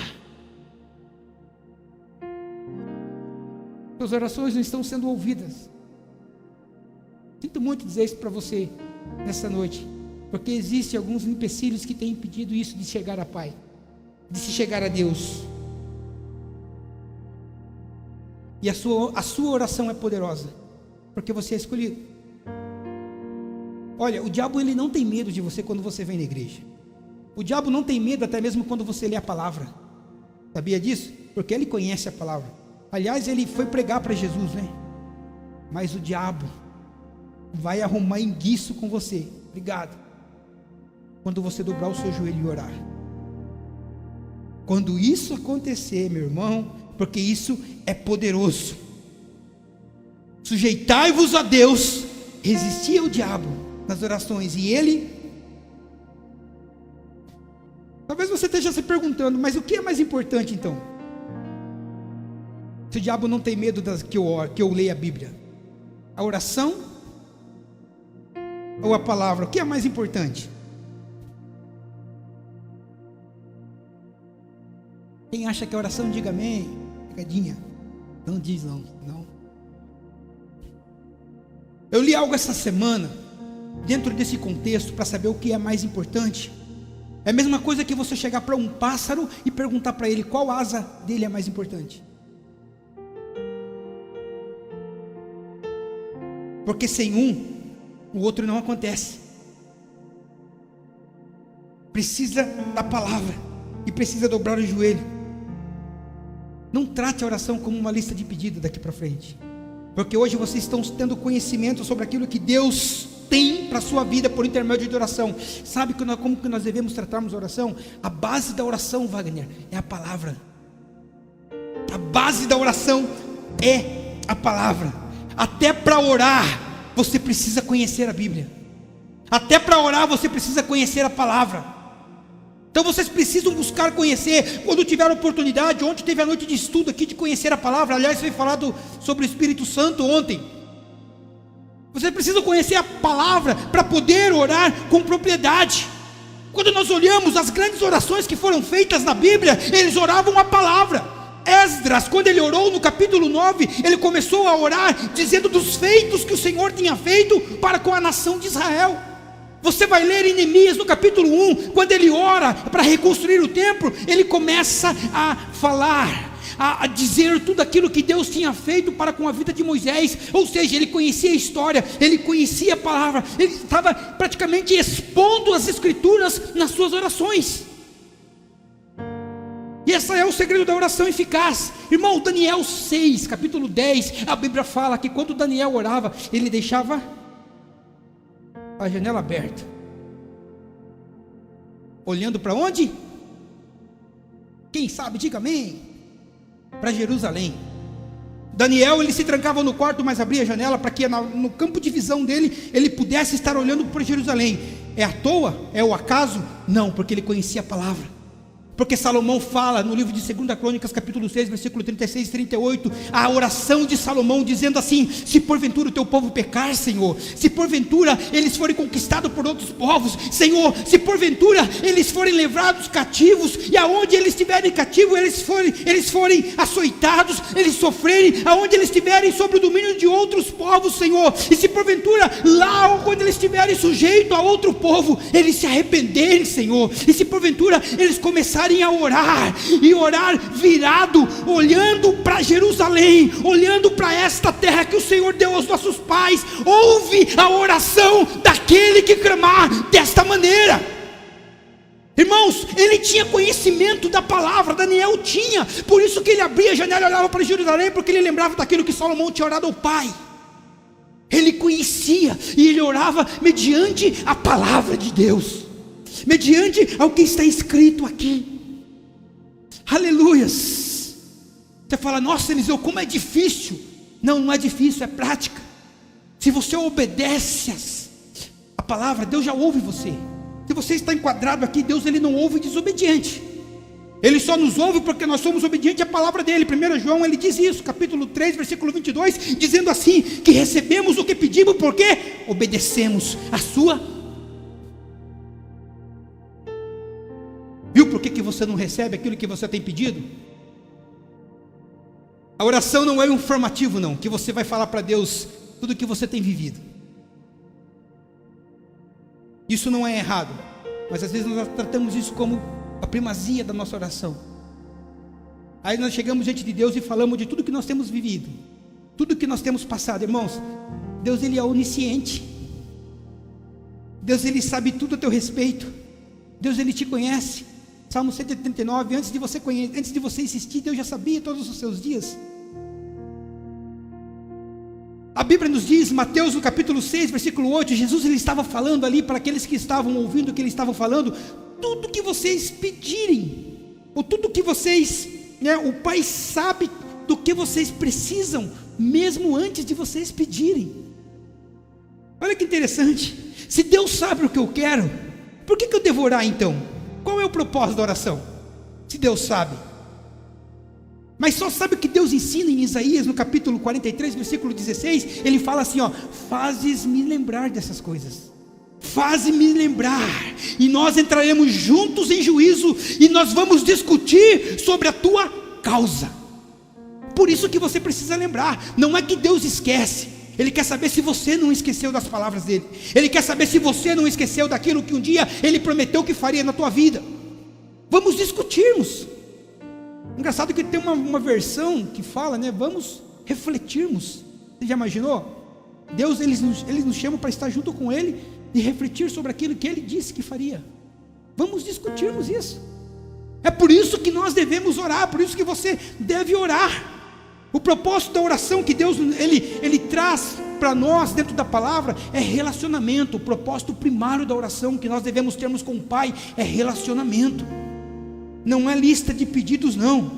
Suas orações não estão sendo ouvidas. Sinto muito dizer isso para você nessa noite, porque existem alguns empecilhos que têm impedido isso de chegar a Pai, de se chegar a Deus. E a sua oração é poderosa, porque você é escolhido. Olha, o diabo, ele não tem medo de você quando você vem na igreja. O diabo não tem medo até mesmo quando você lê a palavra. Sabia disso? Porque ele conhece a palavra. Aliás, ele foi pregar para Jesus, né? Mas o diabo vai arrumar enguiço com você. Obrigado. Quando você dobrar o seu joelho e orar. Quando isso acontecer, meu irmão, porque isso é poderoso. Sujeitai-vos a Deus, resistir ao diabo nas orações, e ele... Talvez você esteja se perguntando, mas o que é mais importante então? Se o diabo não tem medo que eu leia a Bíblia, a oração ou a palavra, o que é mais importante? Quem acha que a oração, diga amém. Pegadinha. Não diz não. Eu li algo essa semana dentro desse contexto para saber o que é mais importante. É a mesma coisa que você chegar para um pássaro e perguntar para ele qual asa dele é mais importante. Porque sem um, o outro não acontece. Precisa da palavra e precisa dobrar o joelho. Não trate a oração como uma lista de pedidos daqui para frente, porque hoje vocês estão tendo conhecimento sobre aquilo que Deus tem para a sua vida por intermédio de oração. Sabe como que nós devemos tratarmos a oração? A base da oração, Wagner, é a palavra. A base da oração é a palavra. Até para orar você precisa conhecer a Bíblia. Até para orar você precisa conhecer a palavra. Então vocês precisam buscar conhecer. Quando tiver oportunidade, ontem teve a noite de estudo aqui de conhecer a palavra. Aliás, foi falado sobre o Espírito Santo ontem. Vocês precisam conhecer a palavra para poder orar com propriedade. Quando nós olhamos as grandes orações que foram feitas na Bíblia, eles oravam a palavra. Esdras, quando ele orou no capítulo 9, ele começou a orar dizendo dos feitos que o Senhor tinha feito para com a nação de Israel. Você vai ler em Neemias no capítulo 1, quando ele ora para reconstruir o templo, ele começa a falar, a dizer tudo aquilo que Deus tinha feito para com a vida de Moisés. Ou seja, ele conhecia a história, ele conhecia a palavra, ele estava praticamente expondo as escrituras nas suas orações. E esse é o segredo da oração eficaz. Irmão, Daniel 6, capítulo 10, a Bíblia fala que quando Daniel orava, ele deixava a janela aberta, olhando para onde? Quem sabe, diga amém. Para Jerusalém. Daniel, ele se trancava no quarto, mas abria a janela para que no campo de visão dele, ele pudesse estar olhando para Jerusalém. É à toa? É o acaso? Não, porque ele conhecia a palavra. Porque Salomão fala no livro de 2 Crônicas, capítulo 6, versículo 36 e 38, a oração de Salomão, dizendo assim: se porventura o teu povo pecar, Senhor, se porventura eles forem conquistados por outros povos, Senhor, se porventura eles forem levados cativos, e aonde eles estiverem cativos, eles forem açoitados, eles sofrerem, aonde eles estiverem sob o domínio de outros povos, Senhor, e se porventura lá quando eles estiverem sujeitos a outro povo, eles se arrependerem, Senhor, e se porventura eles começarem a orar, e orar virado, olhando para Jerusalém, olhando para esta terra que o Senhor deu aos nossos pais, ouve a oração daquele que clamar desta maneira. Irmãos, ele tinha conhecimento da palavra, Daniel tinha, por isso que ele abria a janela e olhava para Jerusalém, porque ele lembrava daquilo que Salomão tinha orado ao pai. Ele conhecia, e ele orava mediante a palavra de Deus, mediante ao que está escrito aqui. Aleluias. Você fala: nossa, Eliseu, como é difícil. Não, não é difícil, é prática. Se você obedece a palavra, Deus já ouve você. Se você está enquadrado aqui, Deus, ele não ouve desobediente. Ele só nos ouve porque nós somos obedientes à palavra dele. 1 João, ele diz isso, capítulo 3, versículo 22, dizendo assim, que recebemos o que pedimos, porque obedecemos a sua. Viu por que você não recebe aquilo que você tem pedido? A oração não é um informativo, não, que você vai falar para Deus tudo o que você tem vivido. Isso não é errado, mas às vezes nós tratamos isso como a primazia da nossa oração. Aí nós chegamos diante de Deus e falamos de tudo que nós temos vivido, tudo que nós temos passado. Irmãos, Deus, ele é onisciente. Deus, ele sabe tudo a teu respeito. Deus, ele te conhece. Salmo 139, antes de você insistir, Deus já sabia todos os seus dias. A Bíblia nos diz, Mateus no capítulo 6, versículo 8, Jesus, ele estava falando ali para aqueles que estavam ouvindo o que ele estava falando: tudo que vocês pedirem, ou tudo que vocês, o Pai sabe do que vocês precisam, mesmo antes de vocês pedirem. Olha que interessante. Se Deus sabe o que eu quero, por que eu devo orar então? Qual é o propósito da oração? Se Deus sabe. Mas só sabe o que Deus ensina em Isaías, no capítulo 43, versículo 16. Ele fala assim, fazes-me lembrar dessas coisas. Faze-me lembrar. E nós entraremos juntos em juízo, e nós vamos discutir sobre a tua causa. Por isso que você precisa lembrar. Não é que Deus esquece. Ele quer saber se você não esqueceu das palavras dele. Ele quer saber se você não esqueceu daquilo que um dia ele prometeu que faria na tua vida. Vamos discutirmos. Engraçado que tem uma versão que fala, vamos refletirmos. Você já imaginou? Deus, ele nos chama para estar junto com ele e refletir sobre aquilo que ele disse que faria. Vamos discutirmos isso. É por isso que nós devemos orar, por isso que você deve orar. O propósito da oração que Deus ele traz para nós dentro da palavra é relacionamento. O propósito primário da oração que nós devemos termos com o Pai é relacionamento. Não é lista de pedidos, não.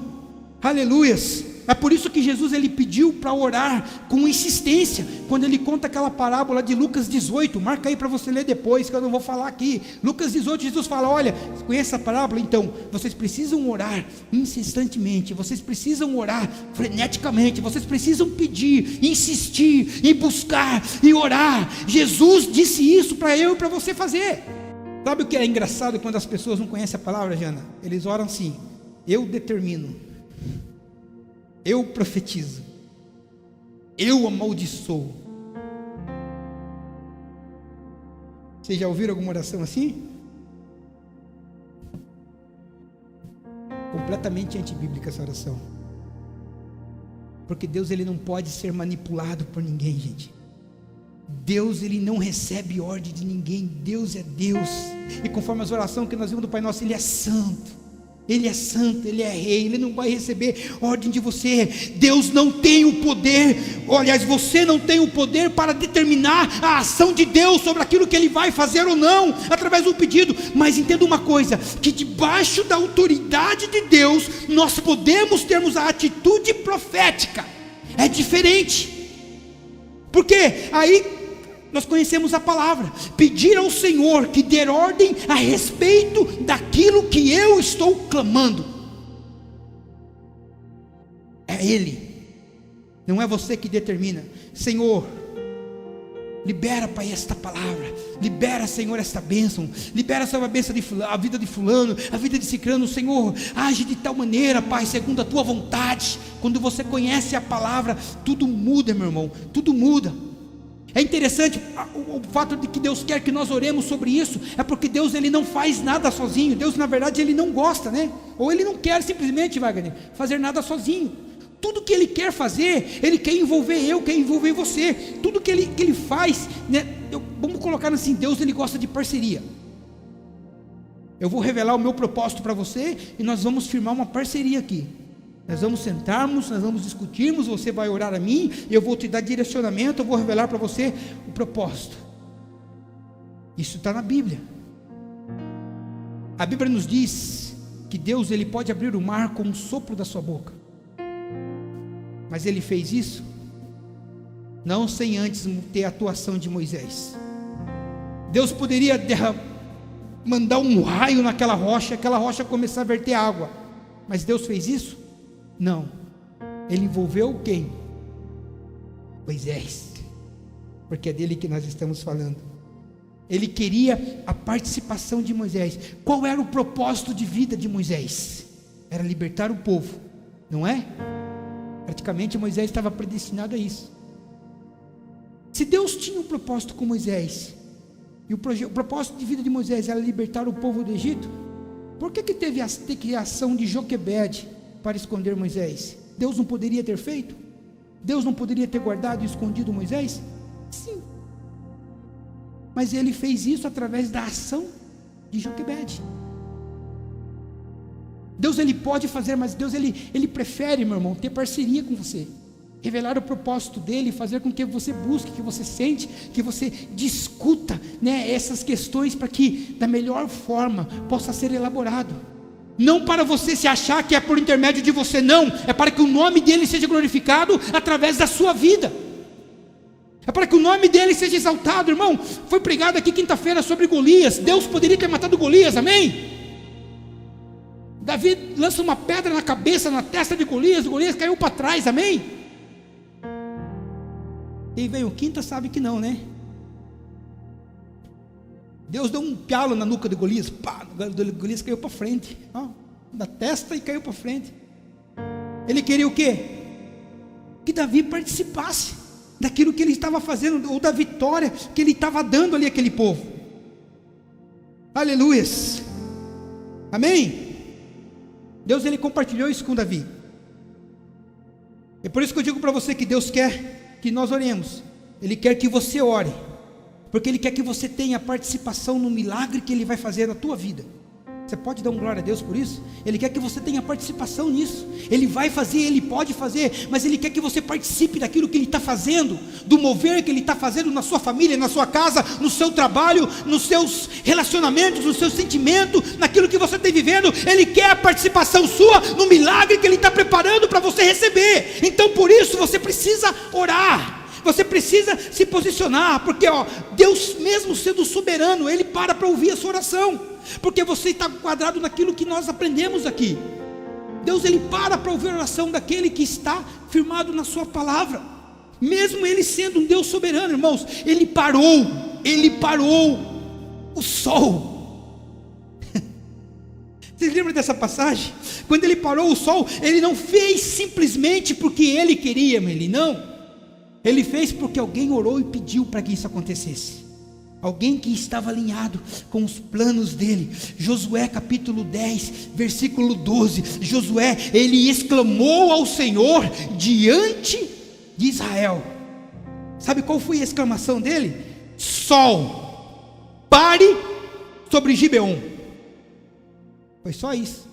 Aleluias. É por isso que Jesus, ele pediu para orar com insistência, quando ele conta aquela parábola de Lucas 18, marca aí para você ler depois, que eu não vou falar aqui. Lucas 18, Jesus fala: olha, conhece essa parábola? Então, vocês precisam orar incessantemente, vocês precisam orar freneticamente, vocês precisam pedir, insistir, e buscar, e orar. Jesus disse isso para eu e para você fazer. Sabe o que é engraçado quando as pessoas não conhecem a palavra, Jana? Eles oram assim: eu determino, eu profetizo, eu amaldiçoo. Vocês já ouviram alguma oração assim? Completamente antibíblica essa oração. Porque Deus, ele não pode ser manipulado por ninguém, gente. Deus, ele não recebe ordem de ninguém. Deus é Deus. E conforme as orações que nós vimos do Pai Nosso, ele é santo. Ele é santo, ele é rei, ele não vai receber ordem de você. Deus não tem o poder aliás, você não tem o poder para determinar a ação de Deus sobre aquilo que Ele vai fazer ou não, através do pedido. Mas entenda uma coisa, que debaixo da autoridade de Deus, nós podemos termos a atitude profética. É diferente, porque aí nós conhecemos a palavra, pedir ao Senhor que dê ordem a respeito daquilo que eu estou clamando. É Ele, não é você que determina. Senhor, libera, Pai, esta palavra, libera, Senhor, esta bênção, libera a bênção a vida de fulano, a vida de ciclano. Senhor, age de tal maneira, Pai, segundo a tua vontade. Quando você conhece a palavra, tudo muda, meu irmão, tudo muda. É interessante o fato de que Deus quer que nós oremos sobre isso, é porque Deus, Ele não faz nada sozinho. Deus, na verdade, Ele não gosta, né? Ou Ele não quer simplesmente, Wagner, fazer nada sozinho. Tudo que Ele quer fazer, Ele quer envolver eu, quer envolver você. Tudo que Ele faz, né? Vamos colocar assim, Deus, Ele gosta de parceria. Eu vou revelar o meu propósito para você, e nós vamos firmar uma parceria aqui. Nós vamos sentarmos, nós vamos discutirmos, você vai orar a mim, eu vou te dar direcionamento, eu vou revelar para você o propósito. Isso está na Bíblia. A Bíblia nos diz que Deus, Ele pode abrir o mar com um sopro da sua boca. Mas Ele fez isso não sem antes ter a atuação de Moisés. Deus poderia mandar um raio naquela rocha, aquela rocha começar a verter água. Mas Deus fez isso? Não. Ele envolveu quem? Moisés, porque é dele que nós estamos falando. Ele queria a participação de Moisés. Qual era o propósito de vida de Moisés? Era libertar o povo, não é? Praticamente Moisés estava predestinado a isso. Se Deus tinha um propósito com Moisés, e o propósito de vida de Moisés era libertar o povo do Egito, por que teve a criação de Joquebede para esconder Moisés? Deus não poderia ter feito? Deus não poderia ter guardado e escondido Moisés? Sim. Mas Ele fez isso através da ação de Joquebede. Deus, Ele pode fazer, mas Deus, Ele prefere, meu irmão, ter parceria com você, revelar o propósito dEle, fazer com que você busque, que você sente, que você discuta, né, essas questões, para que da melhor forma possa ser elaborado. Não para você se achar que é por intermédio de você, não, é para que o nome dEle seja glorificado através da sua vida, é para que o nome dEle seja exaltado. Irmão, foi pregado aqui quinta-feira sobre Golias. Deus poderia ter matado Golias, amém? Davi lança uma pedra na cabeça, na testa de Golias, Golias caiu para trás, amém? Quem veio quinta sabe que não, né? Deus deu um pialo na nuca de Golias, pá, Golias caiu para frente, ó, da testa, e caiu para frente. Ele queria o quê? Que Davi participasse daquilo que ele estava fazendo, ou da vitória que ele estava dando ali àquele povo. Aleluias, amém? Deus, Ele compartilhou isso com Davi. É por isso que eu digo para você que Deus quer que nós oremos. Ele quer que você ore, porque Ele quer que você tenha participação no milagre que Ele vai fazer na tua vida. Você pode dar um glória a Deus por isso? Ele quer que você tenha participação nisso. Ele vai fazer, Ele pode fazer, mas Ele quer que você participe daquilo que Ele está fazendo, do mover que Ele está fazendo na sua família, na sua casa, no seu trabalho, nos seus relacionamentos, no seu sentimento, naquilo que você está vivendo. Ele quer a participação sua no milagre que Ele está preparando para você receber. Então por isso você precisa orar. Você precisa se posicionar, porque Deus, mesmo sendo soberano, Ele para ouvir a sua oração, porque você está quadrado naquilo que nós aprendemos aqui. Deus, Ele para ouvir a oração daquele que está firmado na sua palavra, mesmo Ele sendo um Deus soberano. Irmãos, Ele parou o sol. Vocês lembram dessa passagem? Quando Ele parou o sol, Ele não fez simplesmente porque Ele queria, Ele fez porque alguém orou e pediu para que isso acontecesse. Alguém que estava alinhado com os planos dele. Josué capítulo 10, versículo 12. Josué, ele exclamou ao Senhor diante de Israel. Sabe qual foi a exclamação dele? Sol, pare sobre Gibeon. Foi só isso.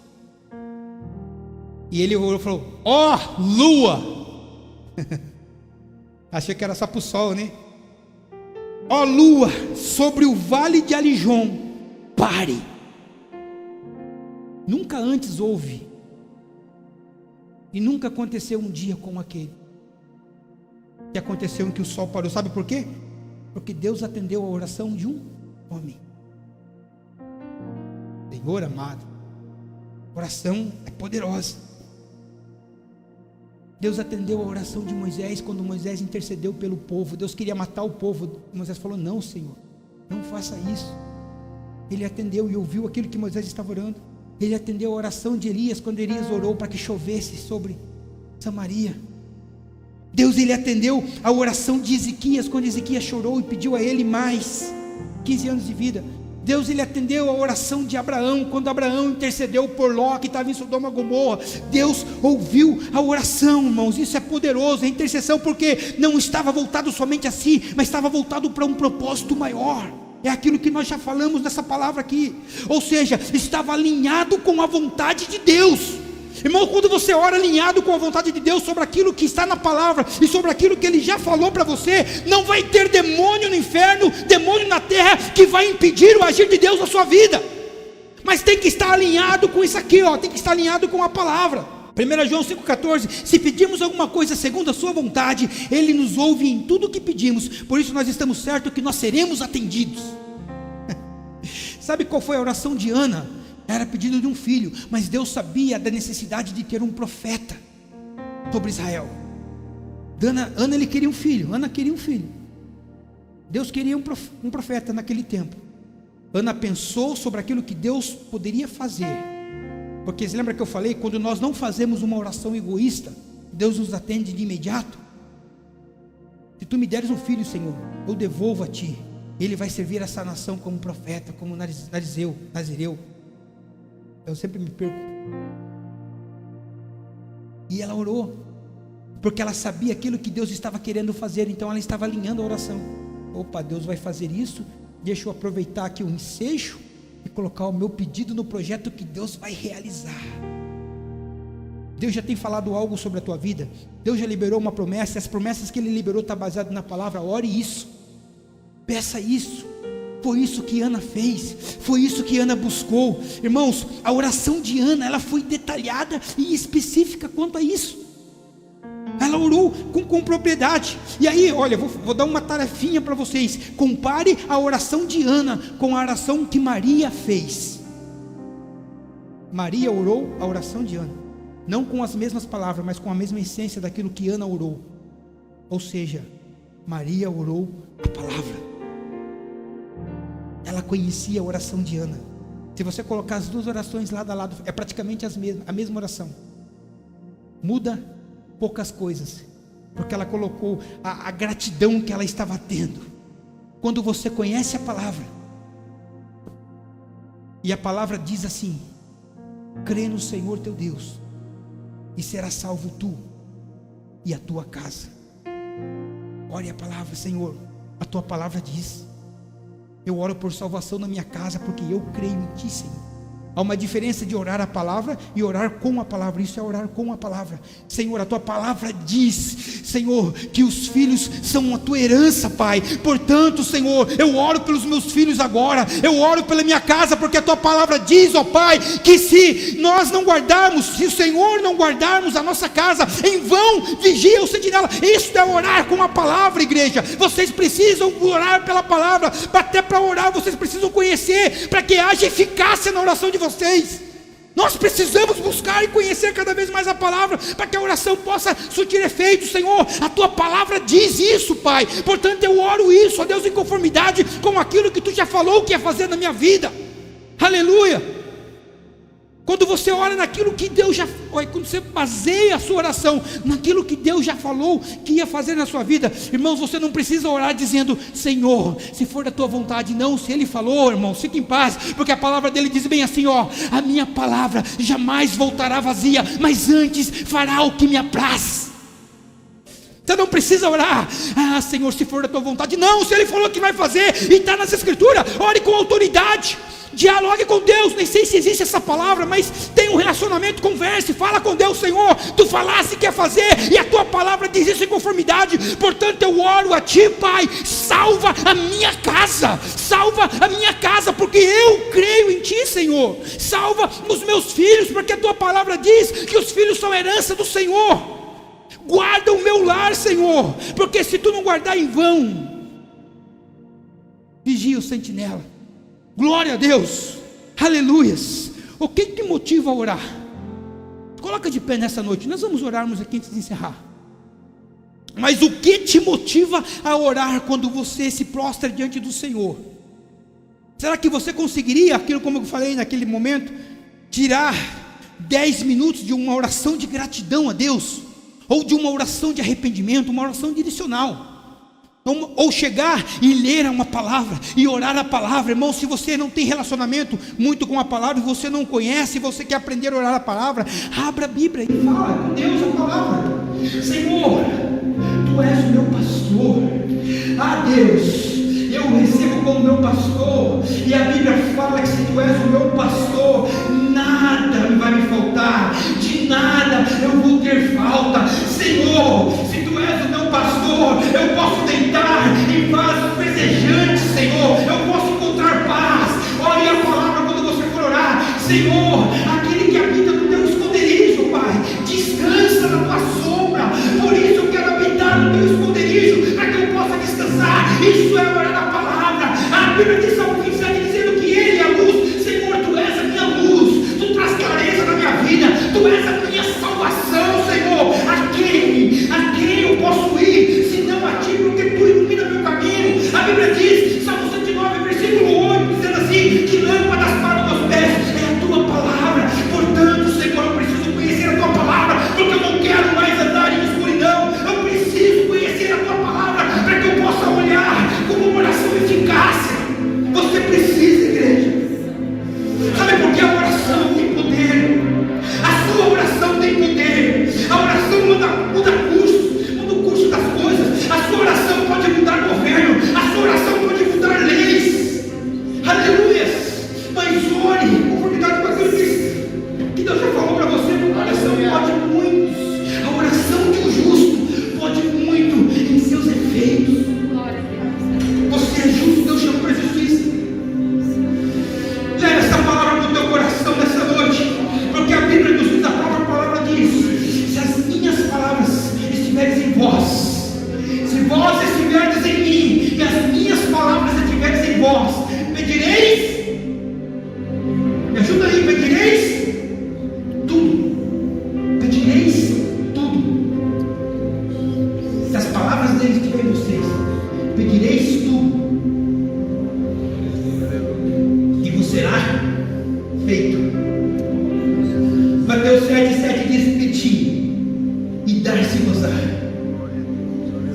E ele orou e falou: ó lua, Achei que era só para o sol, né? Ó lua, sobre o vale de Alijon, pare. Nunca antes houve, e nunca aconteceu um dia como aquele, que aconteceu em que o sol parou. Sabe por quê? Porque Deus atendeu a oração de um homem. Senhor amado, a oração é poderosa. Deus atendeu a oração de Moisés quando Moisés intercedeu pelo povo. Deus queria matar o povo. Moisés falou: não, Senhor, não faça isso. Ele atendeu e ouviu aquilo que Moisés estava orando. Ele atendeu a oração de Elias quando Elias orou para que chovesse sobre Samaria. Deus, ele atendeu a oração de Ezequias quando Ezequias chorou e pediu a ele mais 15 anos de vida. Deus, ele atendeu a oração de Abraão quando Abraão intercedeu por Ló, que estava em Sodoma e Gomorra. Deus ouviu a oração, irmãos. Isso é poderoso, é intercessão, porque não estava voltado somente a si, mas estava voltado para um propósito maior. É aquilo que nós já falamos nessa palavra aqui. Ou seja, estava alinhado com a vontade de Deus. Irmão, quando você ora alinhado com a vontade de Deus sobre aquilo que está na palavra e sobre aquilo que Ele já falou para você, não vai ter demônio no inferno, demônio na terra que vai impedir o agir de Deus na sua vida. Mas tem que estar alinhado com isso aqui, ó, tem que estar alinhado com a palavra. 1 João 5,14: se pedimos alguma coisa segundo a sua vontade, Ele nos ouve em tudo o que pedimos, por isso nós estamos certos que nós seremos atendidos. Sabe qual foi a oração de Ana? Era pedido de um filho, mas Deus sabia da necessidade de ter um profeta sobre Israel. Ana ele queria um filho, Ana queria um filho. Deus queria um profeta naquele tempo. Ana pensou sobre aquilo que Deus poderia fazer, porque você lembra que eu falei, quando nós não fazemos uma oração egoísta, Deus nos atende de imediato. Se tu me deres um filho, Senhor, eu devolvo a ti, ele vai servir essa nação como profeta, como Nazireu. Eu sempre me pergunto. E ela orou, porque ela sabia aquilo que Deus estava querendo fazer, então ela estava alinhando a oração. Opa, Deus vai fazer isso, deixa eu aproveitar aqui o ensejo e colocar o meu pedido no projeto que Deus vai realizar. Deus já tem falado algo sobre a tua vida, Deus já liberou uma promessa, e as promessas que Ele liberou estão baseadas na palavra. Ore isso, peça isso. Foi isso que Ana fez, foi isso que Ana buscou. Irmãos, a oração de Ana, ela foi detalhada e específica quanto a isso. Ela orou com propriedade. E aí, olha, vou dar uma tarefinha para vocês. Compare a oração de Ana com a oração que Maria fez. Maria orou a oração de Ana, não com as mesmas palavras, mas com a mesma essência daquilo que Ana orou. Ou seja, Maria orou a palavra. Ela conhecia a oração de Ana. Se você colocar as duas orações lado a lado, é praticamente a mesma oração. Muda poucas coisas, porque ela colocou a gratidão que ela estava tendo. Quando você conhece a palavra, e a palavra diz assim: crê no Senhor teu Deus, e serás salvo tu e a tua casa. Ore a palavra: Senhor, a tua palavra diz. Eu oro por salvação na minha casa, porque eu creio em Ti, Senhor. Há uma diferença de orar a palavra e orar com a palavra. Isso é orar com a palavra. Senhor, a Tua palavra diz, Senhor, que os filhos são a Tua herança, Pai. Portanto, Senhor, eu oro pelos meus filhos agora. Eu oro pela minha casa, porque a Tua palavra diz, ó Pai, que se nós não guardarmos, se o Senhor não guardarmos a nossa casa, em vão vigia o sentinela. Isso é orar com a palavra, igreja. Vocês precisam orar pela palavra. Até para orar, vocês precisam conhecer, para que haja eficácia na oração de vocês. Nós precisamos buscar e conhecer cada vez mais a palavra, para que a oração possa surtir efeito. Senhor, a Tua palavra diz isso, Pai. Portanto eu oro isso, ó Deus, em conformidade com aquilo que Tu já falou que ia fazer na minha vida. Aleluia. Quando você ora naquilo que Deus já, quando você baseia a sua oração naquilo que Deus já falou que ia fazer na sua vida, irmãos, você não precisa orar dizendo: Senhor, se for da Tua vontade. Não, se Ele falou, irmão, fique em paz, porque a palavra dele diz bem assim, ó: a minha palavra jamais voltará vazia, mas antes fará o que me apraz. Você não precisa orar: ah, Senhor, se for da Tua vontade. Não, se Ele falou que vai fazer e está nas Escrituras, ore com autoridade. dialogue com Deus. Nem sei se existe essa palavra, mas tem um relacionamento, converse, fala com Deus. Senhor, tu falaste que quer fazer, e a tua palavra diz isso em conformidade. Portanto eu oro a ti, Pai, salva a minha casa, salva a minha casa, porque eu creio em ti, Senhor. Salva os meus filhos, porque a tua palavra diz que os filhos são herança do Senhor. Guarda o meu lar, Senhor, porque se tu não guardar, em vão vigia o sentinela. Glória a Deus, aleluias. O que te motiva a orar? Coloca de pé nessa noite, nós vamos orarmos aqui antes de encerrar. Mas o que te motiva a orar quando você se prostra diante do Senhor? Será que você conseguiria, aquilo como eu falei naquele momento, tirar 10 minutos de uma oração de gratidão a Deus? Ou de uma oração de arrependimento, uma oração direcional? Ou chegar e ler uma palavra, e orar a palavra. Irmão, se você não tem relacionamento muito com a palavra, e você não conhece, e você quer aprender a orar a palavra, abra a Bíblia e fala com Deus a palavra. Senhor, tu és o meu pastor. Ah, Deus, eu o recebo como meu pastor, e a Bíblia fala que se tu és o meu pastor, nada vai me faltar, de nada eu vou ter falta. Senhor, se tu és o meu pastor, eu posso deitar em vasos desejantes, Senhor, eu posso encontrar paz. Olhe a palavra quando você for orar. Senhor, aquele que habita no teu esconderijo, Pai, descansa na tua sombra. Por isso eu quero habitar no teu esconderijo, para que eu possa descansar. Isso é orar a palavra. A Bíblia diz Salmo 27, dizendo que Ele é a luz. Senhor, tu és a minha luz, tu traz clareza na minha vida, tu és a minha salvação, Senhor. A quem eu posso ir, senão a ti, porque tu ilumina meu caminho. A Bíblia diz, Salmo 109, versículo 8, dizendo assim, que lâmpadas para os meus pés é a tua palavra. Portanto, Senhor, eu preciso conhecer a tua palavra, porque eu não quero mais andar em escuridão. Eu preciso conhecer a tua palavra, para que eu possa olhar como uma oração eficaz. Você precisa, igreja. Sabe por que a oração tem poder? A sua oração tem poder. A oração muda o curso das coisas. A sua oração pode mudar governo. A sua oração pode mudar leis. Aleluia. Mas ore, conformidade com aquilo que Deus já falou para você. A oração pode muito. A oração de um justo pode muito em seus efeitos. Você é justo, Deus chama para justiça. Leve essa palavra no teu coração nessa noite, porque a Bíblia nos diz, a própria palavra diz: se as minhas palavras estiverem em vós, se vós estiverdes em mim, e as minhas palavras estiverem em vós, pedireis, me ajuda aí, pedireis tudo, pedireis tudo. Se as palavras dele estiverem em vocês, pedireis tudo, e vos será feito. Mateus 7,7 diz: pedi e dar-se-vos-á.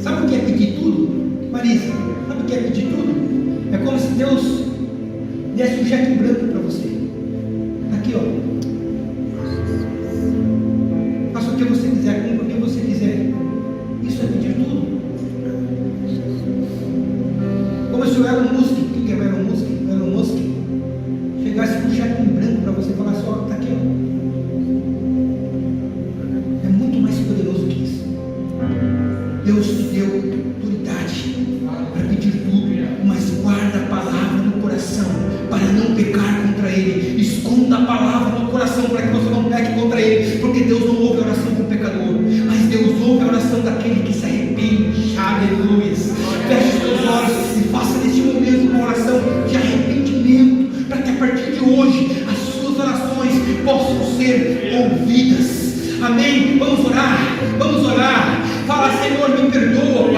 Sabe o que é pedir tudo? Marisa, sabe o que é pedir tudo? É como se Deus desse um cheque branco para você. Aqui, ó. Faça o que você quiser, compra o que você quiser. Isso é pedir tudo. Como se o Elon Musk, o que é o Elon Musk? O Elon Musk chegasse com um cheque branco para você e falasse: ó, está aqui, ó. É muito mais poderoso que isso. Deus te deu autoridade para pedir tudo, mas guarda a palavra no coração para não pecar contra Ele. Esconda a palavra no coração para que você não peque contra Ele, porque Deus não ouve a oração do pecador, mas Deus ouve a oração daquele que se arrepende. Aleluia. Feche os teus olhos e faça neste momento uma oração de arrependimento, para que a partir de hoje as suas orações possam ser ouvidas. Amém? Vamos orar, vamos orar. Fala: Senhor, me perdoa,